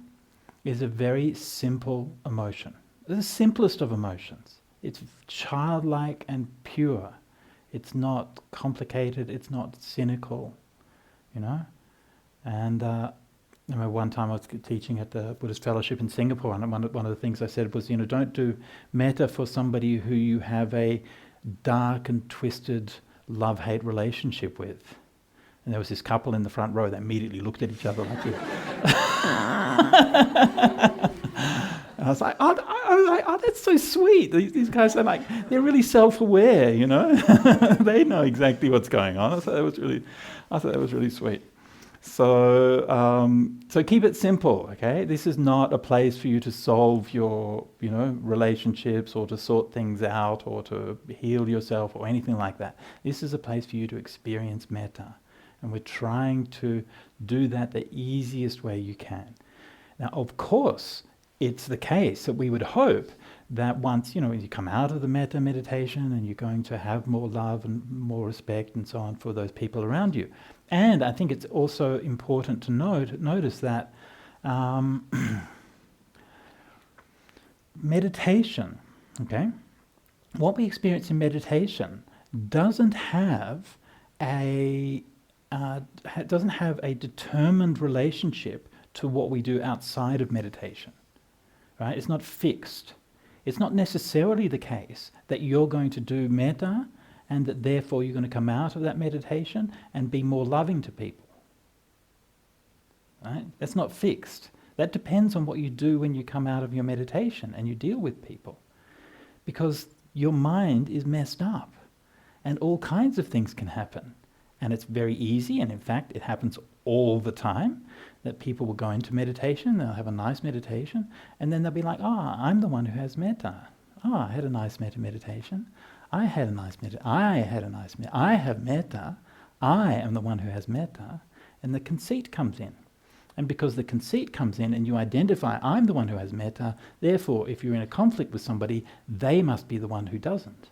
is a very simple emotion. The simplest of emotions. It's childlike and pure. It's not complicated, it's not cynical, you know? And I remember one time I was teaching at the Buddhist Fellowship in Singapore, and one of the things I said was, don't do metta for somebody who you have a dark and twisted love-hate relationship with. And there was this couple in the front row that immediately looked at each other like this. And I was like, oh, that's so sweet. These guys are like, they're really self-aware, They know exactly what's going on. I thought that was really sweet. So, so keep it simple, okay? This is not a place for you to solve your, relationships or to sort things out or to heal yourself or anything like that. This is a place for you to experience metta. And we're trying to do that the easiest way you can. Now, of course, it's the case that we would hope that once, you come out of the metta meditation and you're going to have more love and more respect and so on for those people around you. And I think it's also important to notice that meditation, okay, what we experience in meditation doesn't have a determined relationship to what we do outside of meditation, right? It's not fixed. It's not necessarily the case that you're going to do metta and that therefore you're going to come out of that meditation and be more loving to people, right? That's not fixed. That depends on what you do when you come out of your meditation and you deal with people, because your mind is messed up and all kinds of things can happen. And it's very easy, and in fact it happens all the time, that people will go into meditation, they'll have a nice meditation, and then they'll be like, I'm the one who has metta. I had a nice metta meditation. I have metta. I have metta. I am the one who has metta. And the conceit comes in. And because the conceit comes in and you identify, I'm the one who has metta, therefore if you're in a conflict with somebody, they must be the one who doesn't.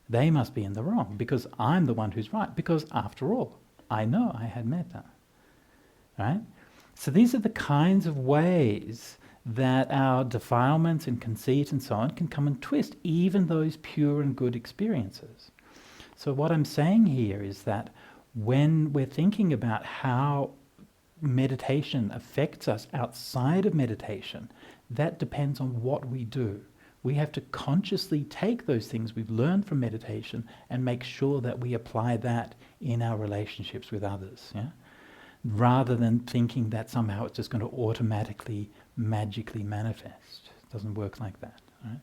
They must be in the wrong because I'm the one who's right. Because after all, I know I had metta, right? So these are the kinds of ways that our defilements and conceit and so on can come and twist even those pure and good experiences. So what I'm saying here is that when we're thinking about how meditation affects us outside of meditation, that depends on what we do. We have to consciously take those things we've learned from meditation and make sure that we apply that in our relationships with others, yeah? Rather than thinking that somehow it's just going to automatically, magically manifest. It doesn't work like that, right?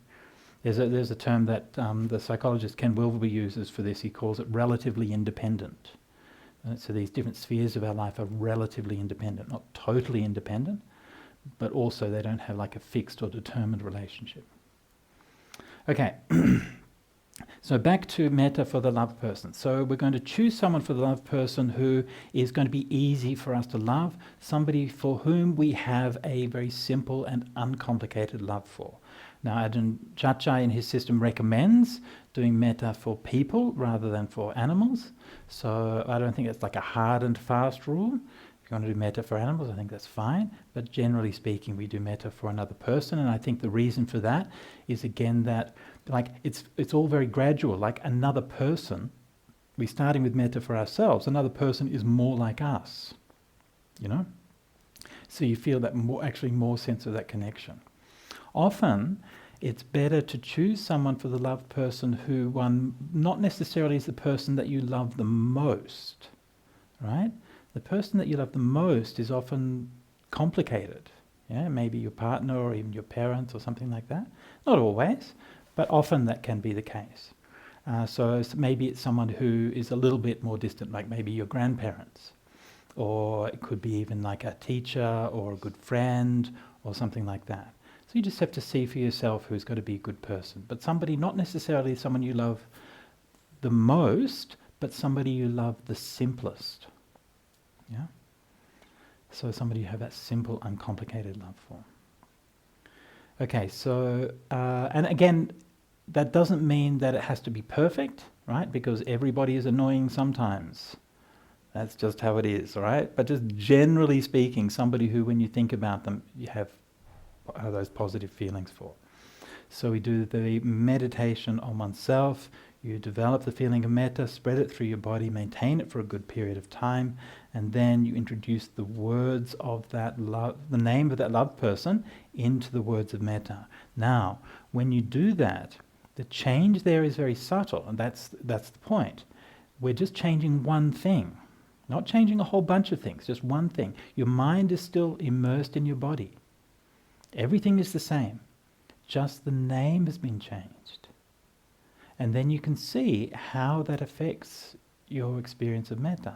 There's a term that the psychologist Ken Wilberby uses for this. He calls it relatively independent. So these different spheres of our life are relatively independent, not totally independent, but also they don't have like a fixed or determined relationship. Okay, so back to metta for the loved person. So we're going to choose someone for the loved person who is going to be easy for us to love, somebody for whom we have a very simple and uncomplicated love for. Now Ajahn Chachai in his system recommends doing metta for people rather than for animals. So I don't think it's like a hard and fast rule. If you want to do metta for animals, I think that's fine. But generally speaking, we do metta for another person. And I think the reason for that is, again, that like it's all very gradual. Like another person, we're starting with metta for ourselves. Another person is more like us, So you feel that more sense of that connection. Often, it's better to choose someone for the loved person who not necessarily is the person that you love the most, right? The person that you love the most is often complicated, Yeah, maybe your partner or even your parents or something like that. Not always, but often that can be the case. So maybe it's someone who is a little bit more distant, like maybe your grandparents, or it could be even like a teacher or a good friend or something like that. So you just have to see for yourself who's going to be a good person. But somebody, not necessarily someone you love the most, but somebody you love the simplest. Yeah? So somebody you have that simple, uncomplicated love for. Okay, so, and again, that doesn't mean that it has to be perfect, right? Because everybody is annoying sometimes. That's just how it is, right? But just generally speaking, somebody who, when you think about them, you have those positive feelings for. So we do the meditation on oneself. You develop the feeling of metta, spread it through your body, maintain it for a good period of time, and then you introduce the words of that love, the name of that loved person, into the words of metta. Now, when you do that, the change there is very subtle, and that's the point. We're just changing one thing, not changing a whole bunch of things, just one thing. Your mind is still immersed in your body. Everything is the same, just the name has been changed. And then you can see how that affects your experience of metta.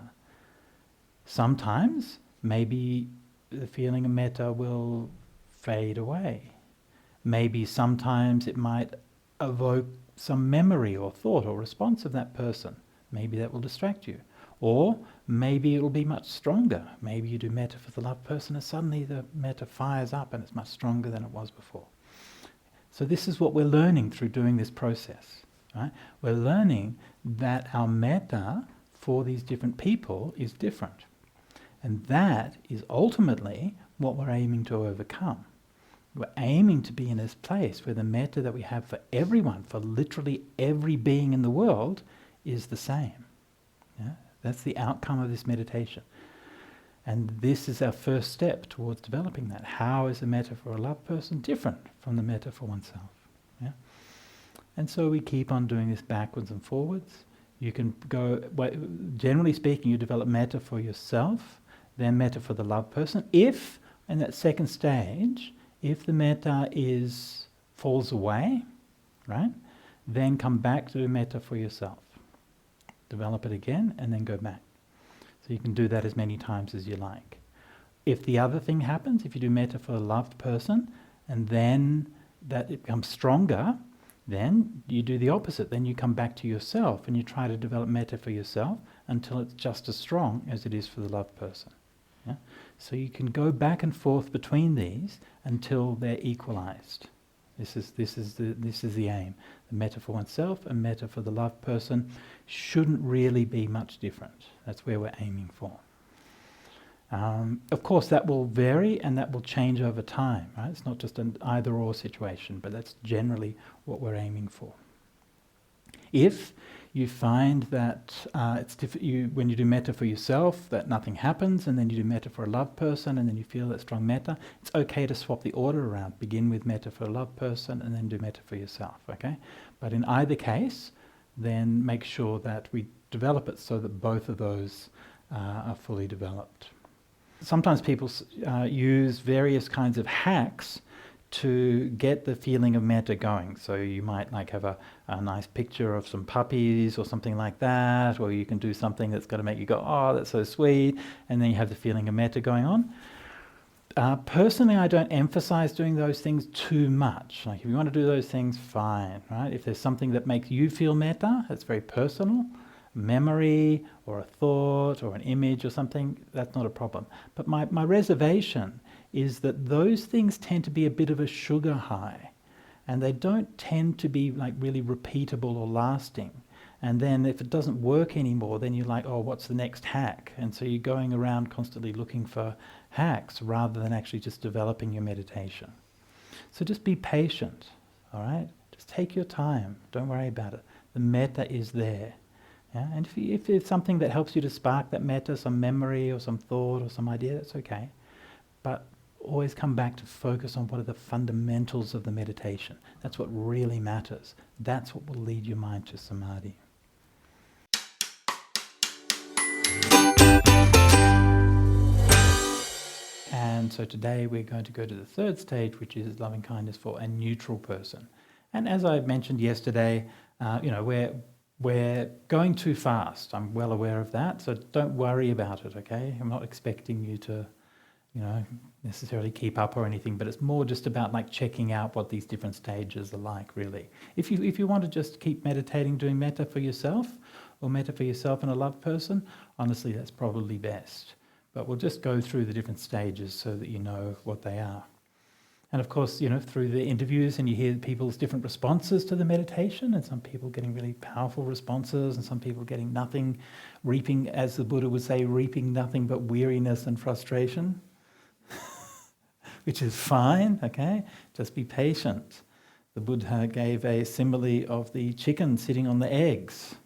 Sometimes, maybe the feeling of metta will fade away. Maybe sometimes it might evoke some memory or thought or response of that person. Maybe that will distract you. Or maybe it will be much stronger. Maybe you do metta for the loved person and suddenly the metta fires up and it's much stronger than it was before. So this is what we're learning through doing this process. Right? We're learning that our metta for these different people is different. And that is ultimately what we're aiming to overcome. We're aiming to be in this place where the metta that we have for everyone, for literally every being in the world, is the same. Yeah? That's the outcome of this meditation. And this is our first step towards developing that. How is the metta for a loved person different from the metta for oneself? Yeah? And so we keep on doing this backwards and forwards. You can go, generally speaking, you develop metta for yourself, then metta for the loved person. If, in that second stage, if the metta falls away, right, then come back to do metta for yourself. Develop it again and then go back. So you can do that as many times as you like. If the other thing happens, if you do metta for a loved person, and then that it becomes stronger, then you do the opposite. Then you come back to yourself and you try to develop metta for yourself until it's just as strong as it is for the loved person. Yeah? So you can go back and forth between these until they're equalized. This is the aim. The metta for oneself and metta for the loved person shouldn't really be much different. That's where we're aiming for. Of course, that will vary and that will change over time. Right? It's not just an either-or situation, but that's generally what we're aiming for. If you find that when you do metta for yourself, that nothing happens, and then you do metta for a loved person, and then you feel that strong metta, it's okay to swap the order around. Begin with metta for a loved person, and then do metta for yourself. Okay, but in either case, then make sure that we develop it so that both of those are fully developed. Sometimes people use various kinds of hacks to get the feeling of metta going. So you might like have a nice picture of some puppies or something like that, or you can do something that's going to make you go, oh, that's so sweet, and then you have the feeling of metta going on. Personally, I don't emphasize doing those things too much. Like if you want to do those things, fine, right? If there's something that makes you feel metta, that's very personal, memory or a thought or an image or something, that's not a problem. But my reservation is that those things tend to be a bit of a sugar high, and they don't tend to be like really repeatable or lasting. And then if it doesn't work anymore, then you're like, oh, what's the next hack? And so you're going around constantly looking for hacks rather than actually just developing your meditation. So just be patient, all right? Just take your time. Don't worry about it. The metta is there. Yeah? And if it's something that helps you to spark that metta, some memory or some thought or some idea, that's okay. But always come back to focus on what are the fundamentals of the meditation. That's what really matters. That's what will lead your mind to samadhi. And And so today we're going to go to the third stage, which is loving kindness for a neutral person. And as I mentioned yesterday, we're going too fast. I'm well aware of that, so don't worry about it, okay? I'm not expecting you to, necessarily keep up or anything, but it's more just about like checking out what these different stages are like, really. If you want to just keep meditating, doing metta for yourself, or metta for yourself and a loved person, honestly, that's probably best. But we'll just go through the different stages so that you know what they are. And of course, through the interviews and you hear people's different responses to the meditation, and some people getting really powerful responses and some people getting nothing, reaping, as the Buddha would say, reaping nothing but weariness and frustration, which is fine, okay? Just be patient. The Buddha gave a simile of the chicken sitting on the eggs.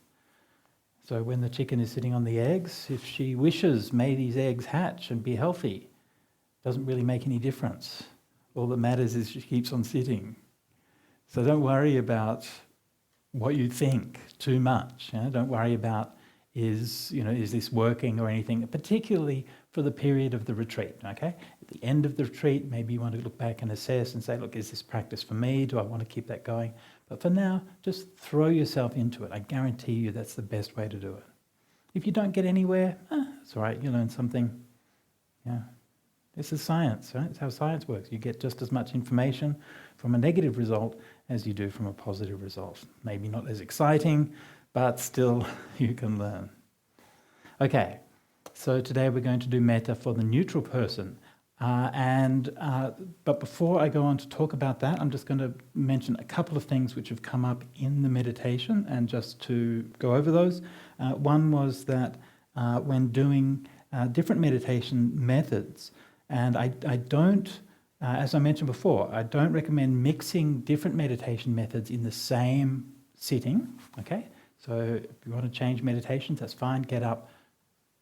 So when the chicken is sitting on the eggs, if she wishes, may these eggs hatch and be healthy, doesn't really make any difference. All that matters is she keeps on sitting. So don't worry about what you think too much. Don't worry about is this working or anything, particularly for the period of the retreat, okay? At the end of the retreat, maybe you want to look back and assess and say, look, is this practice for me? Do I want to keep that going? But for now, just throw yourself into it. I guarantee you that's the best way to do it. If you don't get anywhere, it's all right, you learn something. Yeah. This is science, right? It's how science works. You get just as much information from a negative result as you do from a positive result. Maybe not as exciting, but still you can learn. Okay, so today we're going to do metta for the neutral person. But before I go on to talk about that, I'm just going to mention a couple of things which have come up in the meditation, and just to go over those. One was that when doing different meditation methods, and I don't, as I mentioned before, I don't recommend mixing different meditation methods in the same sitting, okay? So if you want to change meditations, that's fine, get up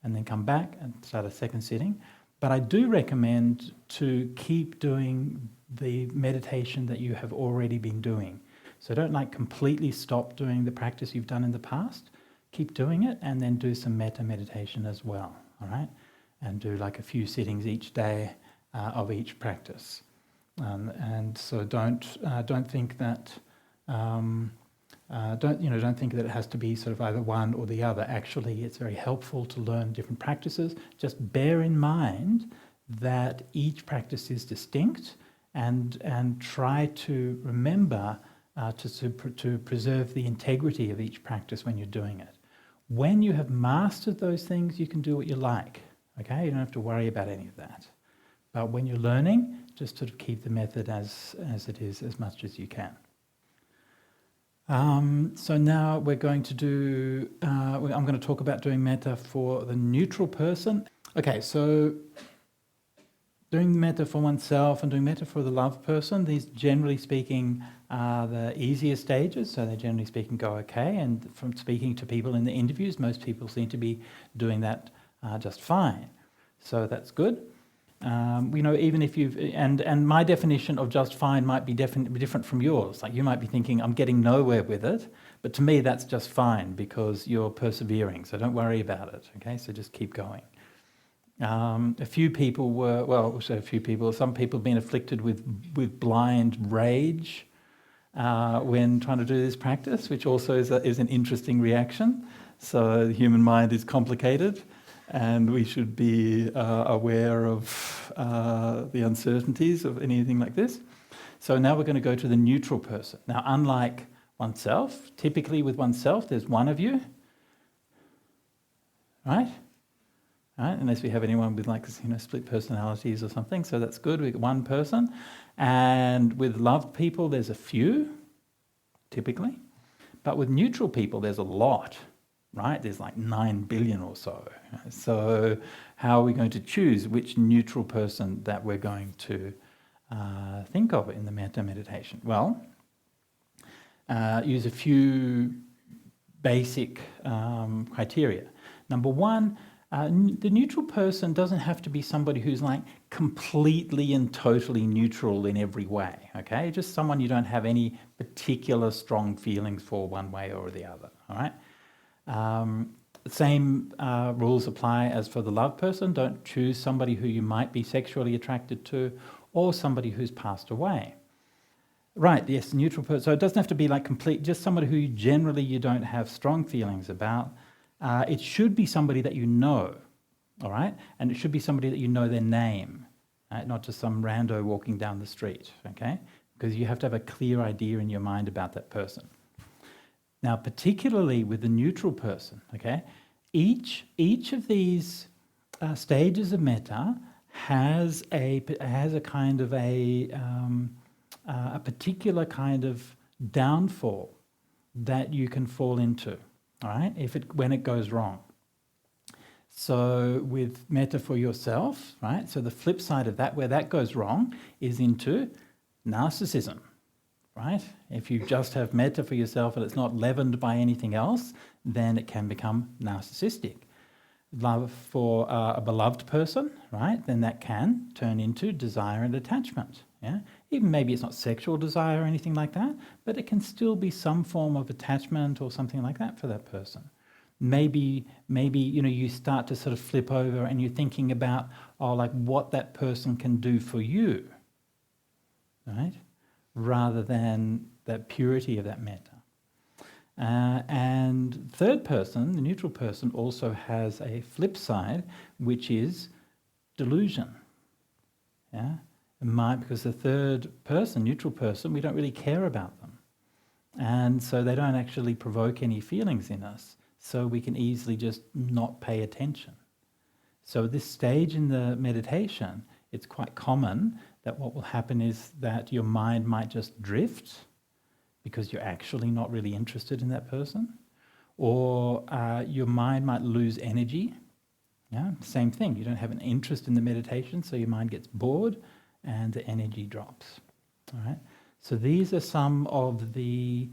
and then come back and start a second sitting. But I do recommend to keep doing the meditation that you have already been doing. So don't completely stop doing the practice you've done in the past. Keep doing it and then do some metta meditation as well, all right? And do a few sittings each day of each practice. And so don't think that don't think that it has to be sort of either one or the other. Actually, it's very helpful to learn different practices. Just bear in mind that each practice is distinct, and try to remember to preserve the integrity of each practice when you're doing it. When you have mastered those things, you can do what you like. Okay, you don't have to worry about any of that. But when you're learning, just sort of keep the method as it is as much as you can. So now we're going to do, I'm going to talk about doing metta for the neutral person. Okay, so doing metta for oneself and doing metta for the loved person, these generally speaking are the easier stages, so they generally speaking go okay. And from speaking to people in the interviews, most people seem to be doing that just fine. So that's good. Even if you've, and my definition of just fine might be different from yours. You might be thinking, I'm getting nowhere with it, but to me that's just fine because you're persevering, so don't worry about it, okay? So just keep going. Some people have been afflicted with blind rage when trying to do this practice, which also is an interesting reaction. So the human mind is complicated, and we should be aware of the uncertainties of anything like this. So now we're going to go to the neutral person. Now, unlike oneself, typically with oneself, there's one of you, right? Right? Unless we have anyone with split personalities or something, so that's good. We've got one person. And with loved people, there's a few, typically. But with neutral people, there's a lot. Right? There's 9 billion or so. So how are we going to choose which neutral person that we're going to think of in the metta meditation? Well, use a few basic criteria. Number one, the neutral person doesn't have to be somebody who's completely and totally neutral in every way, okay? Just someone you don't have any particular strong feelings for one way or the other, all right? the same rules apply as for the love person. Don't choose somebody who you might be sexually attracted to or somebody who's passed away. Right, yes, neutral person. So it doesn't have to be like complete, just somebody who generally you don't have strong feelings about. It should be somebody that you know, all right? And it should be somebody that you know their name, right? Not just some rando walking down the street, okay? Because you have to have a clear idea in your mind about that person. Now, particularly with the neutral person, okay, each of these stages of metta has a kind of a particular kind of downfall that you can fall into, all right, when it goes wrong. So with metta for yourself, right, so the flip side of that, where that goes wrong, is into narcissism, right? If you just have metta for yourself and it's not leavened by anything else, then it can become narcissistic. Love for a beloved person, right? Then that can turn into desire and attachment. Yeah, even maybe it's not sexual desire or anything like that, but it can still be some form of attachment or something like that for that person. Maybe you start to sort of flip over and you're thinking about like what that person can do for you, right? Rather than that purity of that metta. And third person, the neutral person, also has a flip side, which is delusion. Yeah, because the third person, neutral person, we don't really care about them, and so they don't actually provoke any feelings in us. So we can easily just not pay attention. So this stage in the meditation, it's quite common that what will happen is that your mind might just drift because you're actually not really interested in that person, or your mind might lose energy. Yeah, same thing. You don't have an interest in the meditation, so your mind gets bored and the energy drops. All right. So these are some of the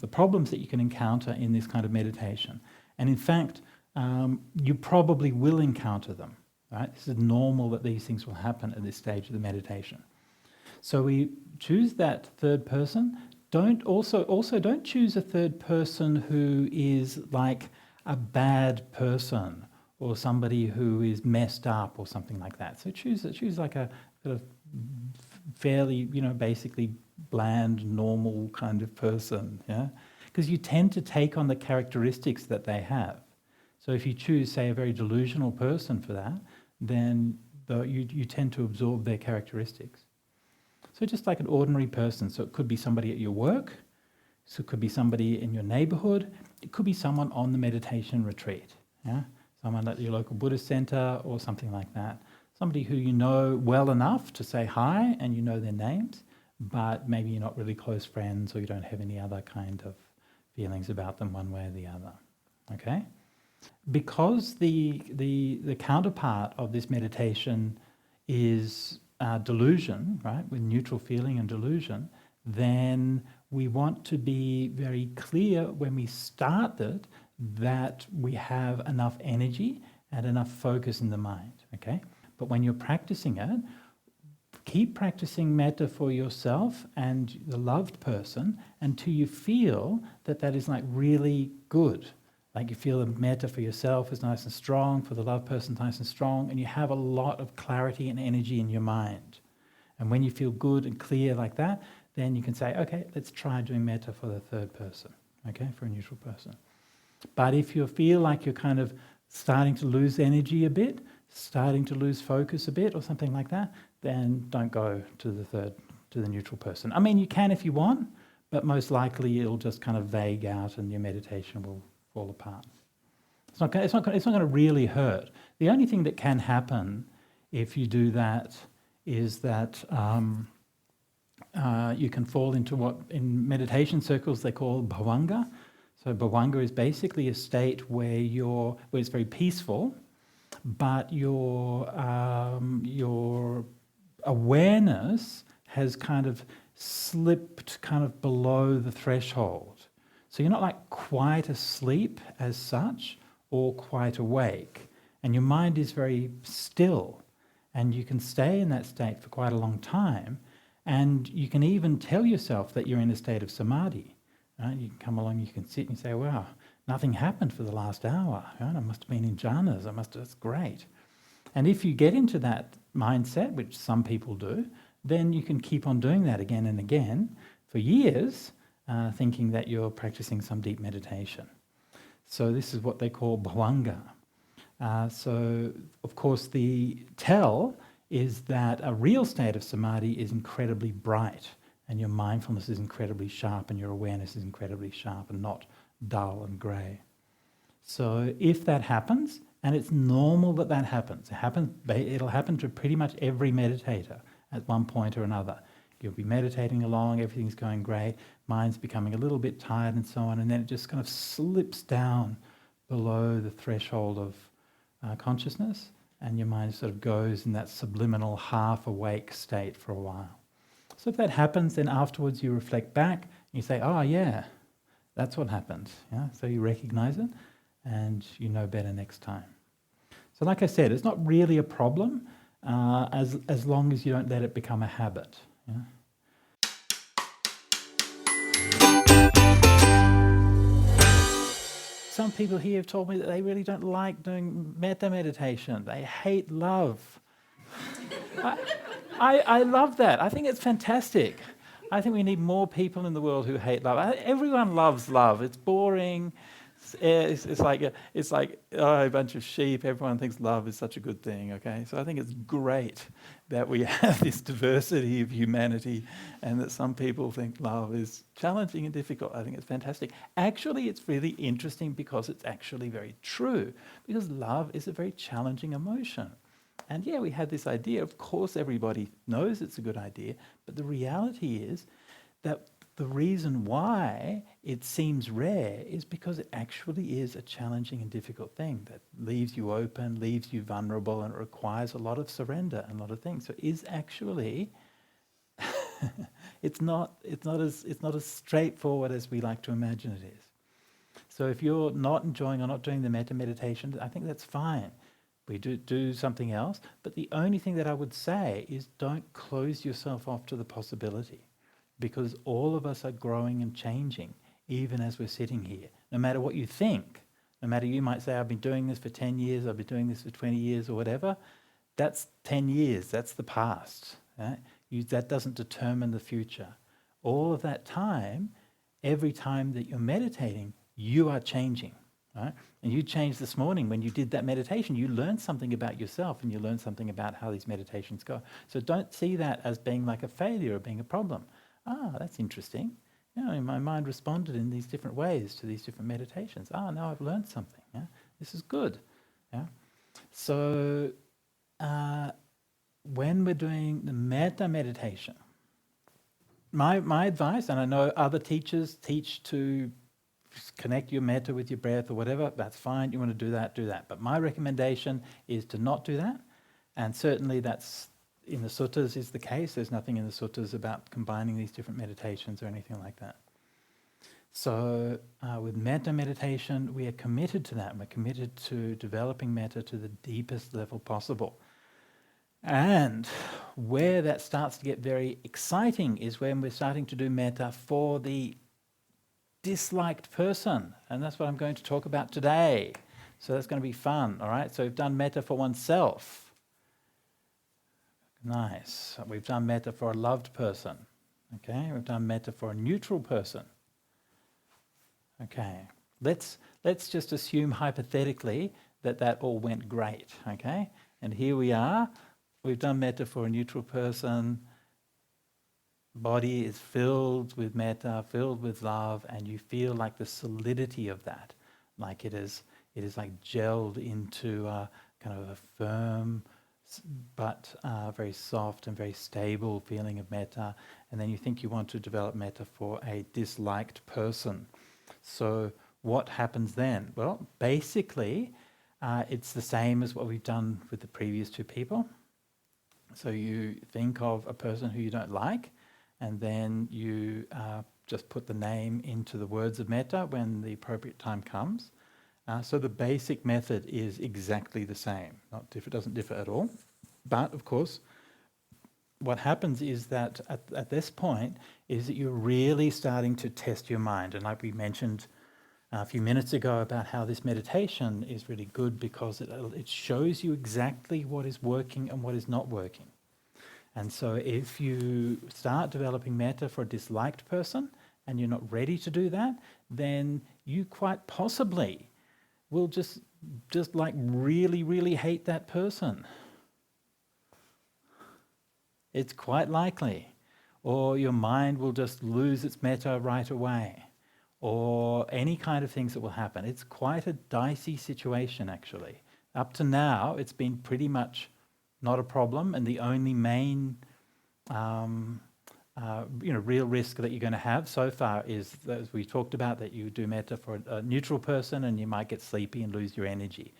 problems that you can encounter in this kind of meditation. And in fact, you probably will encounter them. Right? This is normal that these things will happen at this stage of the meditation. So we choose that third person. Don't choose a third person who is like a bad person or somebody who is messed up or something like that. So choose like a sort of fairly, basically bland, normal kind of person, yeah? Because you tend to take on the characteristics that they have. So if you choose, say, a very delusional person for that, then you tend to absorb their characteristics. So just like an ordinary person, so it could be somebody at your work, so it could be somebody in your neighborhood, it could be someone on the meditation retreat, yeah? Someone at your local Buddhist center or something like that. Somebody who you know well enough to say hi and you know their names, but maybe you're not really close friends or you don't have any other kind of feelings about them one way or the other, okay? Because the counterpart of this meditation is delusion, right, with neutral feeling and delusion, then we want to be very clear when we start it that we have enough energy and enough focus in the mind, okay? But when you're practicing it, keep practicing metta for yourself and the loved person until you feel that that is like really good. Like you feel the metta for yourself is nice and strong, for the loved person nice and strong, and you have a lot of clarity and energy in your mind. And when you feel good and clear like that, then you can say, okay, let's try doing metta for the third person, okay, for a neutral person. But if you feel like you're kind of starting to lose energy a bit, starting to lose focus a bit or something like that, then don't go to the neutral person. I mean, you can if you want, but most likely it'll just kind of vague out and your meditation will fall apart. It's not going to really hurt. The only thing that can happen if you do that is that you can fall into what in meditation circles they call bhavanga. So bhavanga is basically a state where it's very peaceful, but your awareness has kind of slipped kind of below the threshold. So you're not like quite asleep as such or quite awake. And your mind is very still. And you can stay in that state for quite a long time. And you can even tell yourself that you're in a state of samadhi. Right? You can come along, you can sit and you say, wow, nothing happened for the last hour. Right? I must have been in jhanas. That's great. And if you get into that mindset, which some people do, then you can keep on doing that again and again for years, thinking that you're practicing some deep meditation. So this is what they call bhavanga. So, of course, the tell is that a real state of samadhi is incredibly bright, and your mindfulness is incredibly sharp, and your awareness is incredibly sharp and not dull and grey. So if that happens, and it's normal that that happens, it'll happen to pretty much every meditator at one point or another. You'll be meditating along, everything's going great, mind's becoming a little bit tired and so on, and then it just kind of slips down below the threshold of consciousness, and your mind sort of goes in that subliminal half-awake state for a while. So if that happens, then afterwards you reflect back, and you say, oh yeah, that's what happened. Yeah? So you recognize it, and you know better next time. So like I said, it's not really a problem as long as you don't let it become a habit. Yeah? Some people here have told me that they really don't like doing metta meditation. They hate love. I love that. I think it's fantastic. I think we need more people in the world who hate love. Everyone loves love. It's boring. It's like a bunch of sheep. Everyone thinks love is such a good thing. Okay, so I think it's great that we have this diversity of humanity, and that some people think love is challenging and difficult. I think it's fantastic. Actually, it's really interesting because it's actually very true. Because love is a very challenging emotion. And yeah, we had this idea. Of course, everybody knows it's a good idea, but the reality is that the reason why it seems rare is because it actually is a challenging and difficult thing that leaves you open, leaves you vulnerable, and it requires a lot of surrender and a lot of things. So it is actually it's not as straightforward as we like to imagine it is. So if you're not enjoying or not doing the metta meditation, I think that's fine. We do something else, but the only thing that I would say is don't close yourself off to the possibility. Because all of us are growing and changing, even as we're sitting here. No matter what you think, no matter you might say, I've been doing this for 10 years, I've been doing this for 20 years or whatever, that's 10 years, that's the past. Right? That doesn't determine the future. All of that time, every time that you're meditating, you are changing. Right? And you changed this morning when you did that meditation. You learned something about yourself, and you learned something about how these meditations go. So don't see that as being like a failure or being a problem. That's interesting. My mind responded in these different ways to these different meditations. Now I've learned something. Yeah? This is good. Yeah? So when we're doing the metta meditation, my advice, and I know other teachers teach to connect your metta with your breath or whatever, that's fine. You want to do that. But my recommendation is to not do that. And certainly that's in the suttas is the case. There's nothing in the suttas about combining these different meditations or anything like that. So with metta meditation, we are committed to that. We're committed to developing metta to the deepest level possible. And where that starts to get very exciting is when we're starting to do metta for the disliked person. And that's what I'm going to talk about today. So that's going to be fun, all right? So we've done metta for oneself. Nice. We've done metta for a loved person. Okay, we've done metta for a neutral person. Okay, let's just assume hypothetically that all went great. Okay, and here we are. We've done metta for a neutral person. Body is filled with metta, filled with love, and you feel like the solidity of that, like it is like gelled into a kind of a firm, but very soft and very stable feeling of metta. And then you think you want to develop metta for a disliked person. So what happens then? Well, basically, it's the same as what we've done with the previous two people. So you think of a person who you don't like, and then you just put the name into the words of metta when the appropriate time comes. So the basic method is exactly the same. It doesn't differ at all. But of course, what happens is that at this point is that you're really starting to test your mind. And like we mentioned a few minutes ago about how this meditation is really good because it shows you exactly what is working and what is not working. And so if you start developing metta for a disliked person and you're not ready to do that, then you quite possibly will just like really, really hate that person. It's quite likely. Or your mind will just lose its metta right away. Or any kind of things that will happen. It's quite a dicey situation, actually. Up to now, it's been pretty much not a problem, and the only main real risk that you're going to have so far is, as we talked about, that you do metta for a neutral person and you might get sleepy and lose your energy.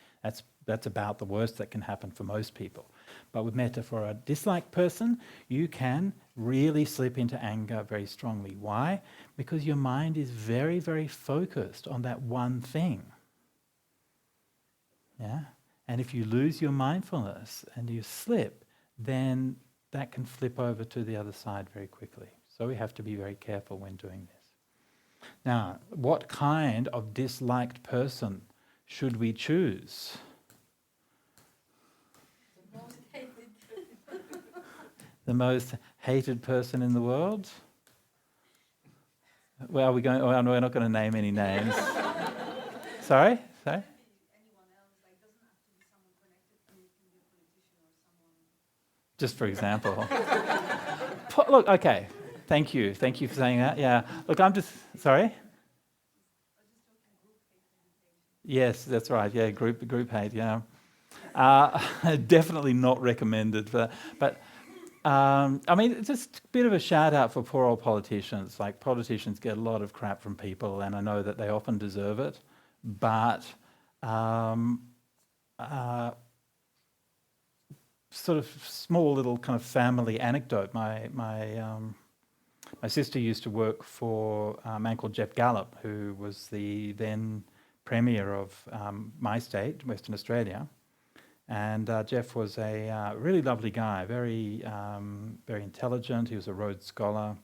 That's about the worst that can happen for most people. But with metta for a disliked person, you can really slip into anger very strongly. Why? Because your mind is very, very focused on that one thing. Yeah? And if you lose your mindfulness and you slip, then that can flip over to the other side very quickly. So we have to be very careful when doing this. Now, what kind of disliked person should we choose? The most hated person in the world? Well, we're not going to name any names. Sorry? Anyone else, like, doesn't have to be someone connected to you, it can be a politician or someone. Just for example. Look, okay. Thank you for saying that. Yeah. Look, I'm just sorry. Yes, that's right. Yeah, group hate. Yeah. Definitely not recommended. But I mean, just a bit of a shout out for poor old politicians. Like, politicians get a lot of crap from people, and I know that they often deserve it. But sort of small little kind of family anecdote. My sister used to work for a man called Jeff Gallop, who was the then Premier of my state, Western Australia. And Jeff was a really lovely guy, very intelligent. He was a Rhodes Scholar,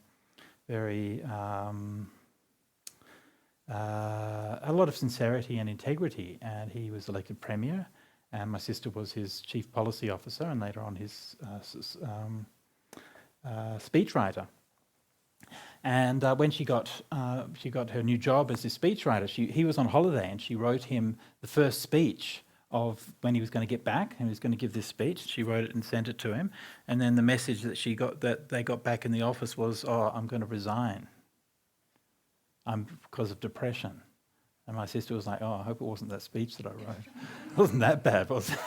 very a lot of sincerity and integrity. And he was elected Premier, and my sister was his Chief Policy Officer, and later on his speechwriter. And when she got her new job as his speechwriter, he was on holiday, and she wrote him the first speech of when he was going to get back and he was going to give this speech. She wrote it and sent it to him, and then the message that they got back in the office was, "Oh, I'm going to resign. Because of depression." And my sister was like, "Oh, I hope it wasn't that speech that I wrote. It wasn't that bad, was it?"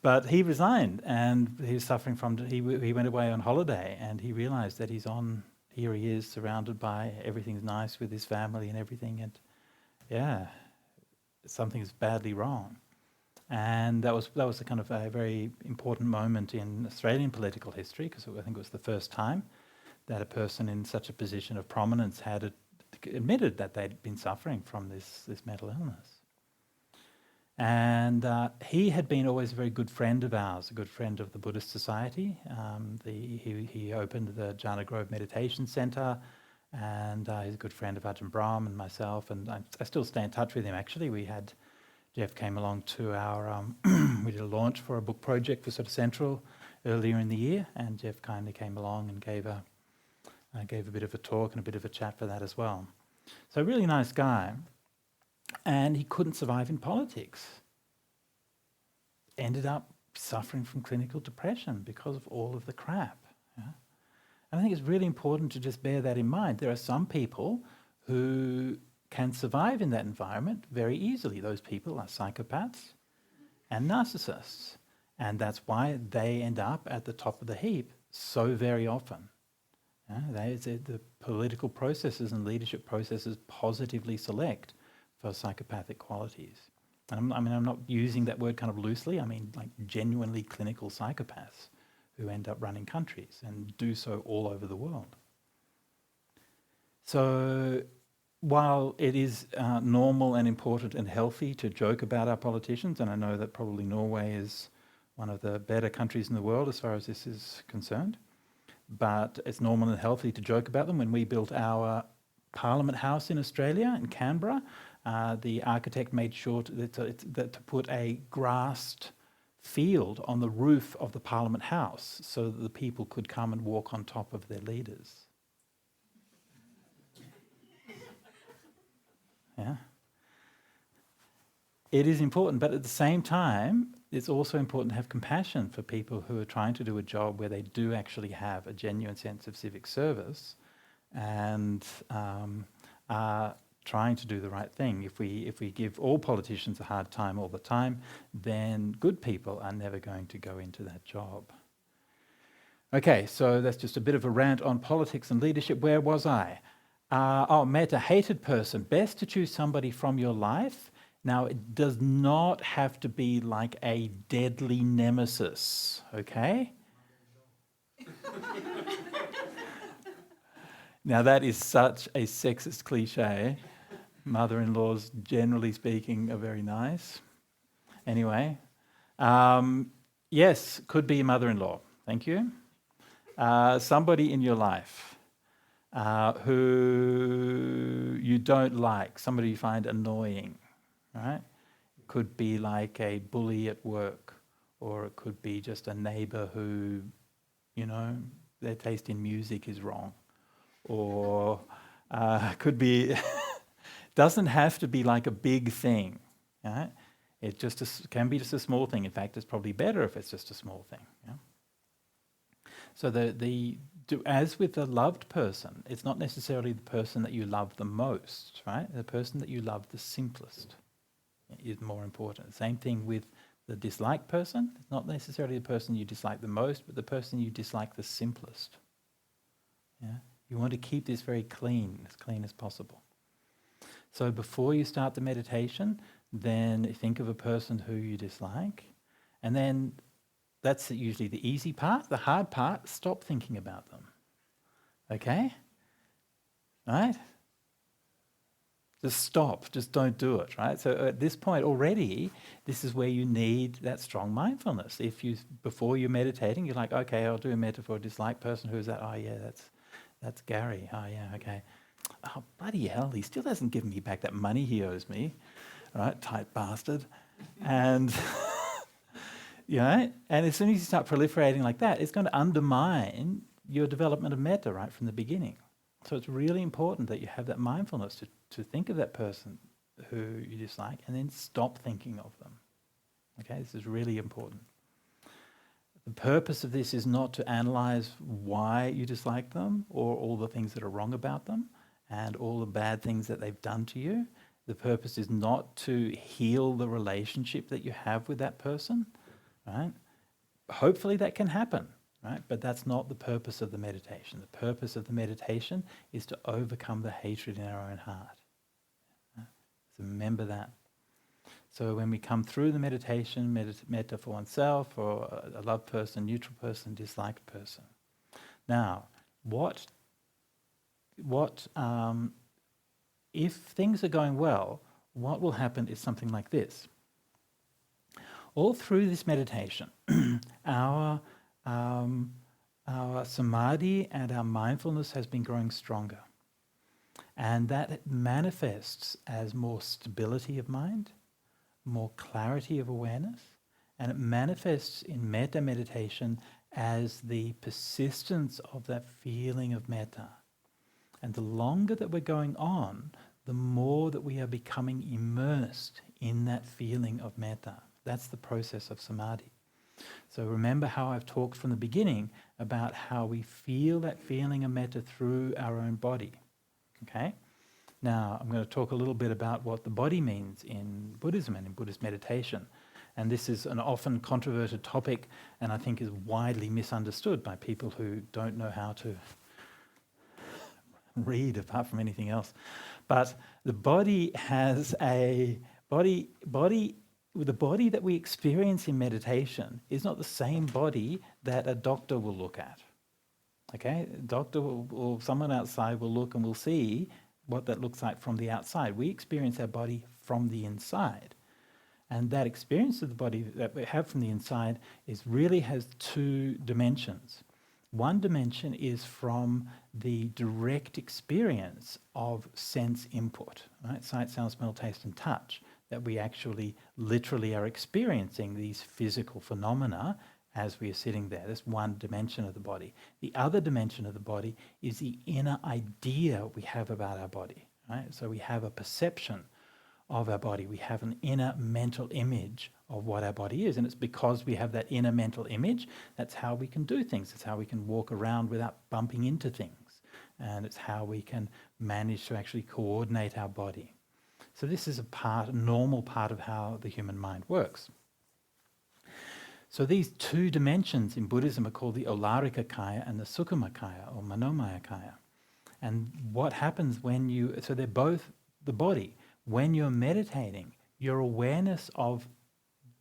But he resigned, and he was suffering from. He went away on holiday, and he realised that here he is, surrounded by everything's nice with his family and everything, and yeah, something's badly wrong. And that was a kind of a very important moment in Australian political history, because I think it was the first time that a person in such a position of prominence had admitted that they'd been suffering from this mental illness. And he had been always a very good friend of ours, a good friend of the Buddhist Society. He opened the Jhana Grove Meditation Centre, and he's a good friend of Ajahn Brahm and myself, and I still stay in touch with him. Actually, Jeff came along to our, we did a launch for a book project for sort of Central earlier in the year, and Jeff kindly came along and gave a bit of a talk and a bit of a chat for that as well. So a really nice guy. And he couldn't survive in politics. Ended up suffering from clinical depression because of all of the crap. Yeah? And I think it's really important to just bear that in mind. There are some people who can survive in that environment very easily. Those people are psychopaths and narcissists. And that's why they end up at the top of the heap so very often. The political processes and leadership processes positively select for psychopathic qualities. And I'm not using that word kind of loosely. I mean like genuinely clinical psychopaths who end up running countries and do so all over the world. So while it is normal and important and healthy to joke about our politicians, and I know that probably Norway is one of the better countries in the world as far as this is concerned, but it's normal and healthy to joke about them. When we built our Parliament House in Australia, in Canberra, the architect made sure to put a grassed field on the roof of the Parliament House so that the people could come and walk on top of their leaders. Yeah. It is important, but at the same time, it's also important to have compassion for people who are trying to do a job where they do actually have a genuine sense of civic service and are trying to do the right thing. If we give all politicians a hard time all the time, then good people are never going to go into that job. Okay, so that's just a bit of a rant on politics and leadership. Where was I? Metta, hated person. Best to choose somebody from your life. Now, it does not have to be like a deadly nemesis, okay? Now, that is such a sexist cliche. Mother-in-laws, generally speaking, are very nice. Anyway, yes, could be a mother-in-law. Thank you. Somebody in your life who you don't like, somebody you find annoying, right? It could be like a bully at work, or it could be just a neighbour who, their taste in music is wrong, or could be, doesn't have to be like a big thing, right? It can be just a small thing. In fact, it's probably better if it's just a small thing. Yeah? So as with a loved person, it's not necessarily the person that you love the most, right? The person that you love the simplest is more important. Same thing with the disliked person. It's not necessarily the person you dislike the most, but the person you dislike the simplest. Yeah? You want to keep this very clean as possible. So before you start the meditation, then think of a person who you dislike, and then that's usually the easy part. The hard part, stop thinking about them. Okay? Right? Just stop. Just don't do it, right? So at this point already, this is where you need that strong mindfulness. Before you're meditating, you're like, okay, I'll do a metta for a disliked person. Who's that? Oh, yeah, that's Gary. Oh, yeah, okay. Oh, bloody hell, he still hasn't given me back that money he owes me. Right? Tight bastard. And... and as soon as you start proliferating like that, it's going to undermine your development of metta right from the beginning. So it's really important that you have that mindfulness to think of that person who you dislike and then stop thinking of them. Okay, this is really important. The purpose of this is not to analyze why you dislike them or all the things that are wrong about them and all the bad things that they've done to you. The purpose is not to heal the relationship that you have with that person. Right? Hopefully that can happen, right? But that's not the purpose of the meditation. The purpose of the meditation is to overcome the hatred in our own heart. Right? So remember that. So when we come through the meditation, metta for oneself, or a loved person, neutral person, disliked person. Now, if things are going well, what will happen is something like this. All through this meditation, our samadhi and our mindfulness has been growing stronger. And that manifests as more stability of mind, more clarity of awareness, and it manifests in metta meditation as the persistence of that feeling of metta. And the longer that we're going on, the more that we are becoming immersed in that feeling of metta. That's the process of samadhi. So remember how I've talked from the beginning about how we feel that feeling of metta through our own body. Okay? Now, I'm going to talk a little bit about what the body means in Buddhism and in Buddhist meditation. And this is an often controverted topic, and I think is widely misunderstood by people who don't know how to read apart from anything else. But the body has the body that we experience in meditation is not the same body that a doctor will look at. Okay? A doctor or someone outside will look and will see what that looks like from the outside. We experience our body from the inside. And that experience of the body that we have from the inside really has two dimensions. One dimension is from the direct experience of sense input, right? Sight, sound, smell, taste, and touch, that we actually literally are experiencing these physical phenomena as we are sitting there. That's one dimension of the body. The other dimension of the body is the inner idea we have about our body, right? So we have a perception of our body. We have an inner mental image of what our body is. And it's because we have that inner mental image, that's how we can do things. It's how we can walk around without bumping into things. And it's how we can manage to actually coordinate our body. So this is a normal part of how the human mind works. So these two dimensions in Buddhism are called the Olarika Kaya and the Sukhuma Kaya, or Manomaya Kaya. And what happens when so they're both the body. When you're meditating, your awareness of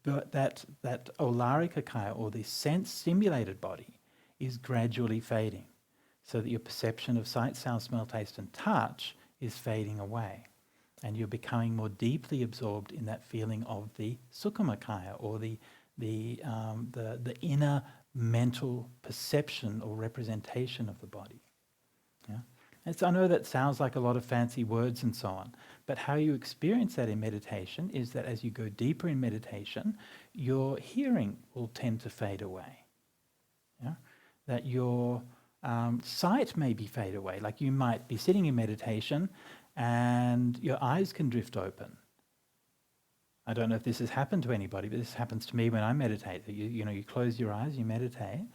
that Olarika Kaya, or the sense-stimulated body, is gradually fading, so that your perception of sight, sound, smell, taste, and touch is fading away. And you're becoming more deeply absorbed in that feeling of the Sukhuma Kaya, or the inner mental perception or representation of the body. Yeah? I know that sounds like a lot of fancy words and so on, but how you experience that in meditation is that as you go deeper in meditation, your hearing will tend to fade away. Yeah? That your sight may fade away. Like you might be sitting in meditation and your eyes can drift open. I don't know if this has happened to anybody, but this happens to me when I meditate. That you close your eyes, you meditate,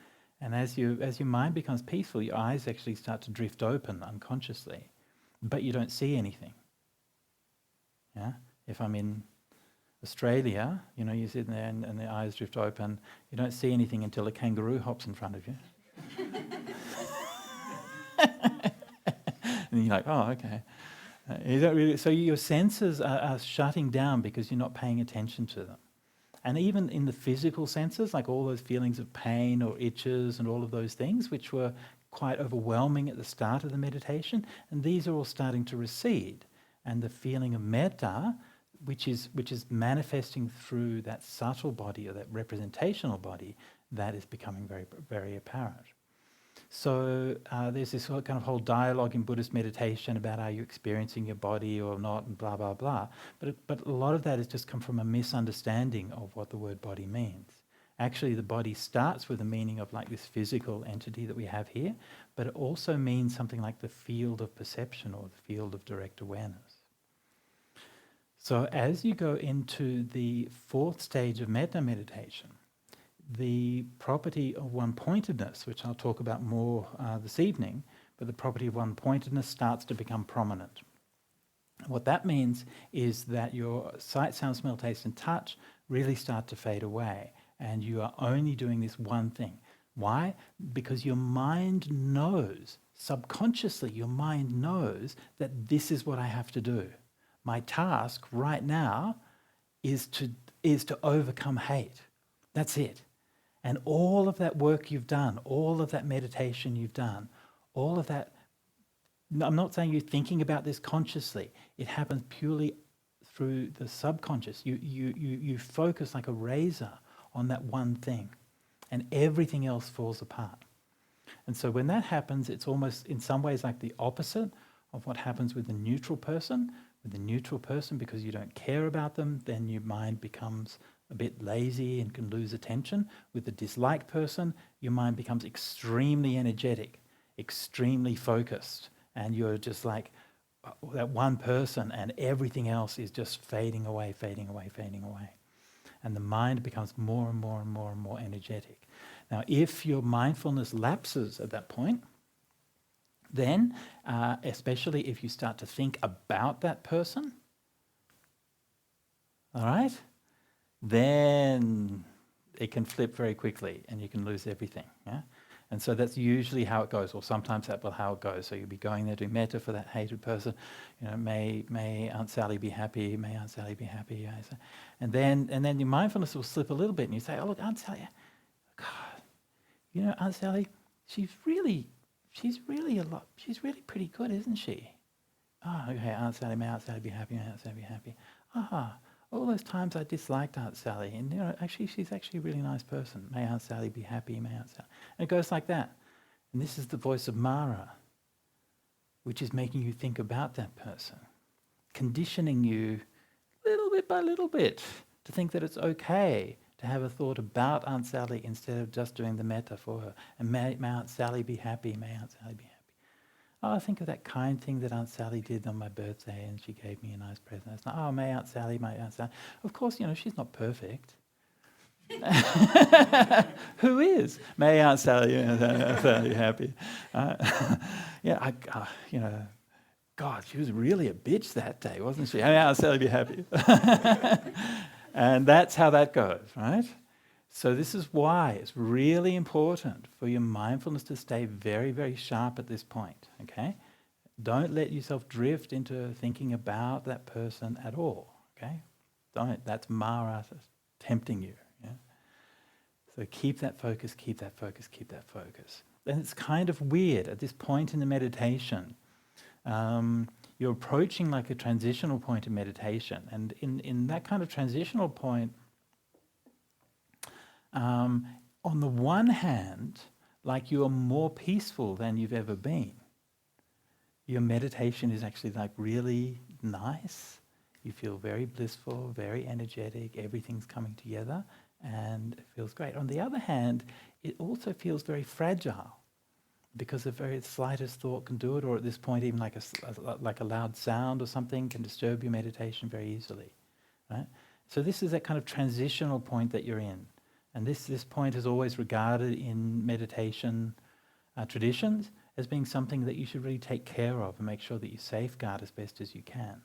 and as your mind becomes peaceful, your eyes actually start to drift open unconsciously, but you don't see anything. Yeah. If I'm in Australia, you're sitting there and the eyes drift open, you don't see anything until a kangaroo hops in front of you. And you're like, oh, okay. You don't really, so your senses are shutting down because you're not paying attention to them. And even in the physical senses, like all those feelings of pain or itches and all of those things, which were quite overwhelming at the start of the meditation, and these are all starting to recede. And the feeling of metta, which is manifesting through that subtle body or that representational body, that is becoming very, very apparent. So there's this kind of whole dialogue in Buddhist meditation about are you experiencing your body or not, and blah, blah, blah. But a lot of that has just come from a misunderstanding of what the word body means. Actually, the body starts with the meaning of like this physical entity that we have here, but it also means something like the field of perception or the field of direct awareness. So as you go into the fourth stage of metta meditation, the property of one-pointedness, which I'll talk about more this evening, but the property of one-pointedness starts to become prominent. What that means is that your sight, sound, smell, taste, and touch really start to fade away, and you are only doing this one thing. Why? Because your mind knows, subconsciously your mind knows that this is what I have to do. My task right now is to overcome hate. That's it. And all of that work you've done, all of that meditation you've done, all of that, I'm not saying you're thinking about this consciously. It happens purely through the subconscious. You focus like a razor on that one thing, and everything else falls apart. And so when that happens, it's almost in some ways like the opposite of what happens with the neutral person. With the neutral person, because you don't care about them, then your mind becomes a bit lazy and can lose attention. With the disliked person, your mind becomes extremely energetic, extremely focused, and you're just like that one person, and everything else is just fading away, fading away, fading away. And the mind becomes more and more and more and more energetic. Now, if your mindfulness lapses at that point, then, especially if you start to think about that person, all right, then it can flip very quickly and you can lose everything. Yeah? And so that's usually how it goes, or sometimes that's how it goes. So you'll be going there doing metta for that hated person. May Aunt Sally be happy, may Aunt Sally be happy. And then your mindfulness will slip a little bit and you say, oh look, Aunt Sally, God, Aunt Sally, she's really pretty good, isn't she? Oh, okay, Aunt Sally, may Aunt Sally be happy, may Aunt Sally be happy. All those times I disliked Aunt Sally, and actually she's actually a really nice person. May Aunt Sally be happy, may Aunt Sally. And it goes like that. And this is the voice of Mara, which is making you think about that person, conditioning you little bit by little bit to think that it's okay to have a thought about Aunt Sally instead of just doing the metta for her. And may Aunt Sally be happy, may Aunt Sally be happy. Oh, think of that kind thing that Aunt Sally did on my birthday and she gave me a nice present. It's like, oh, may Aunt Sally, may Aunt Sally. Of course, she's not perfect. Who is? May Aunt Sally, Aunt Sally happy. God, she was really a bitch that day, wasn't she? May Aunt Sally be happy. And that's how that goes, right? So this is why it's really important for your mindfulness to stay very, very sharp at this point, okay? Don't let yourself drift into thinking about that person at all, okay? Don't. That's Mara tempting you, yeah? So keep that focus, keep that focus, keep that focus. And it's kind of weird at this point in the meditation. You're approaching like a transitional point in meditation. And in that kind of transitional point, on the one hand, like you are more peaceful than you've ever been. Your meditation is actually like really nice. You feel very blissful, very energetic, everything's coming together and it feels great. On the other hand, it also feels very fragile because the very slightest thought can do it, or at this point even like a loud sound or something can disturb your meditation very easily, right? So this is that kind of transitional point that you're in. And this point is always regarded in meditation traditions as being something that you should really take care of and make sure that you safeguard as best as you can.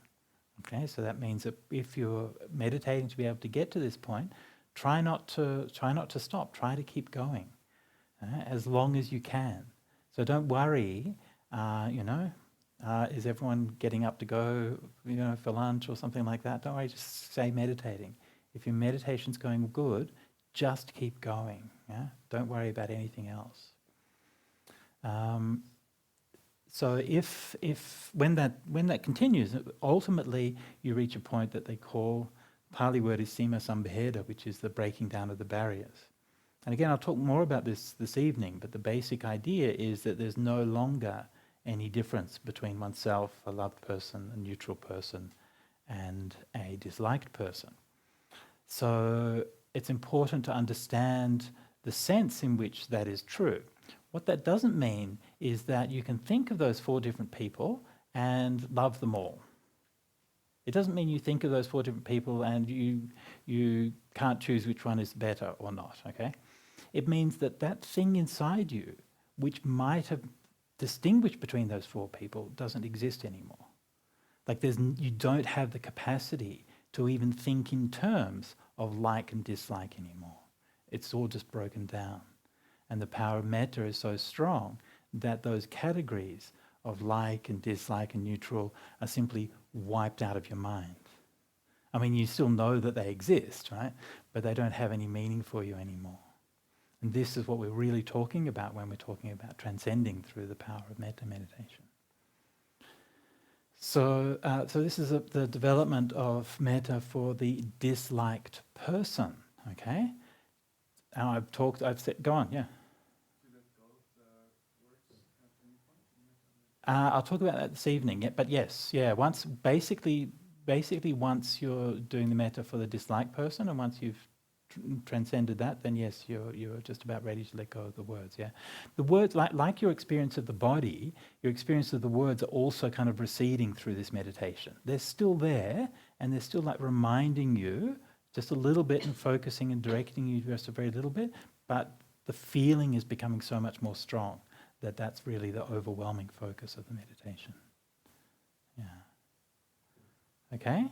Okay, so that means that if you're meditating to be able to get to this point, try not to stop. Try to keep going as long as you can. So don't worry. Is everyone getting up to go, for lunch or something like that? Don't worry. Just stay meditating. If your meditation's going good, just keep going. Yeah? Don't worry about anything else. So when that continues, ultimately you reach a point that they call, Pali word is sima sambheda, which is the breaking down of the barriers. And again, I'll talk more about this evening, but the basic idea is that there's no longer any difference between oneself, a loved person, a neutral person, and a disliked person. So it's important to understand the sense in which that is true. What that doesn't mean is that you can think of those 4 different people and love them all. It doesn't mean you think of those 4 different people and you can't choose which one is better or not, okay? It means that thing inside you, which might have distinguished between those 4 people, doesn't exist anymore. Like you don't have the capacity to even think in terms of like and dislike anymore. It's all just broken down. And the power of metta is so strong that those categories of like and dislike and neutral are simply wiped out of your mind. I mean, you still know that they exist, right? But they don't have any meaning for you anymore. And this is what we're really talking about when we're talking about transcending through the power of metta meditation. So this is the development of metta for the disliked person, okay? Now I've said, go on, yeah. I'll talk about that this evening, yeah, but yes, yeah, once you're doing the metta for the disliked person, and once you've transcended that, then yes, you're just about ready to let go of the words, yeah. The words, like your experience of the body, your experience of the words are also kind of receding through this meditation. They're still there, and they're still like reminding you just a little bit and focusing and directing you just a very little bit, but the feeling is becoming so much more strong that that's really the overwhelming focus of the meditation. Yeah. Okay?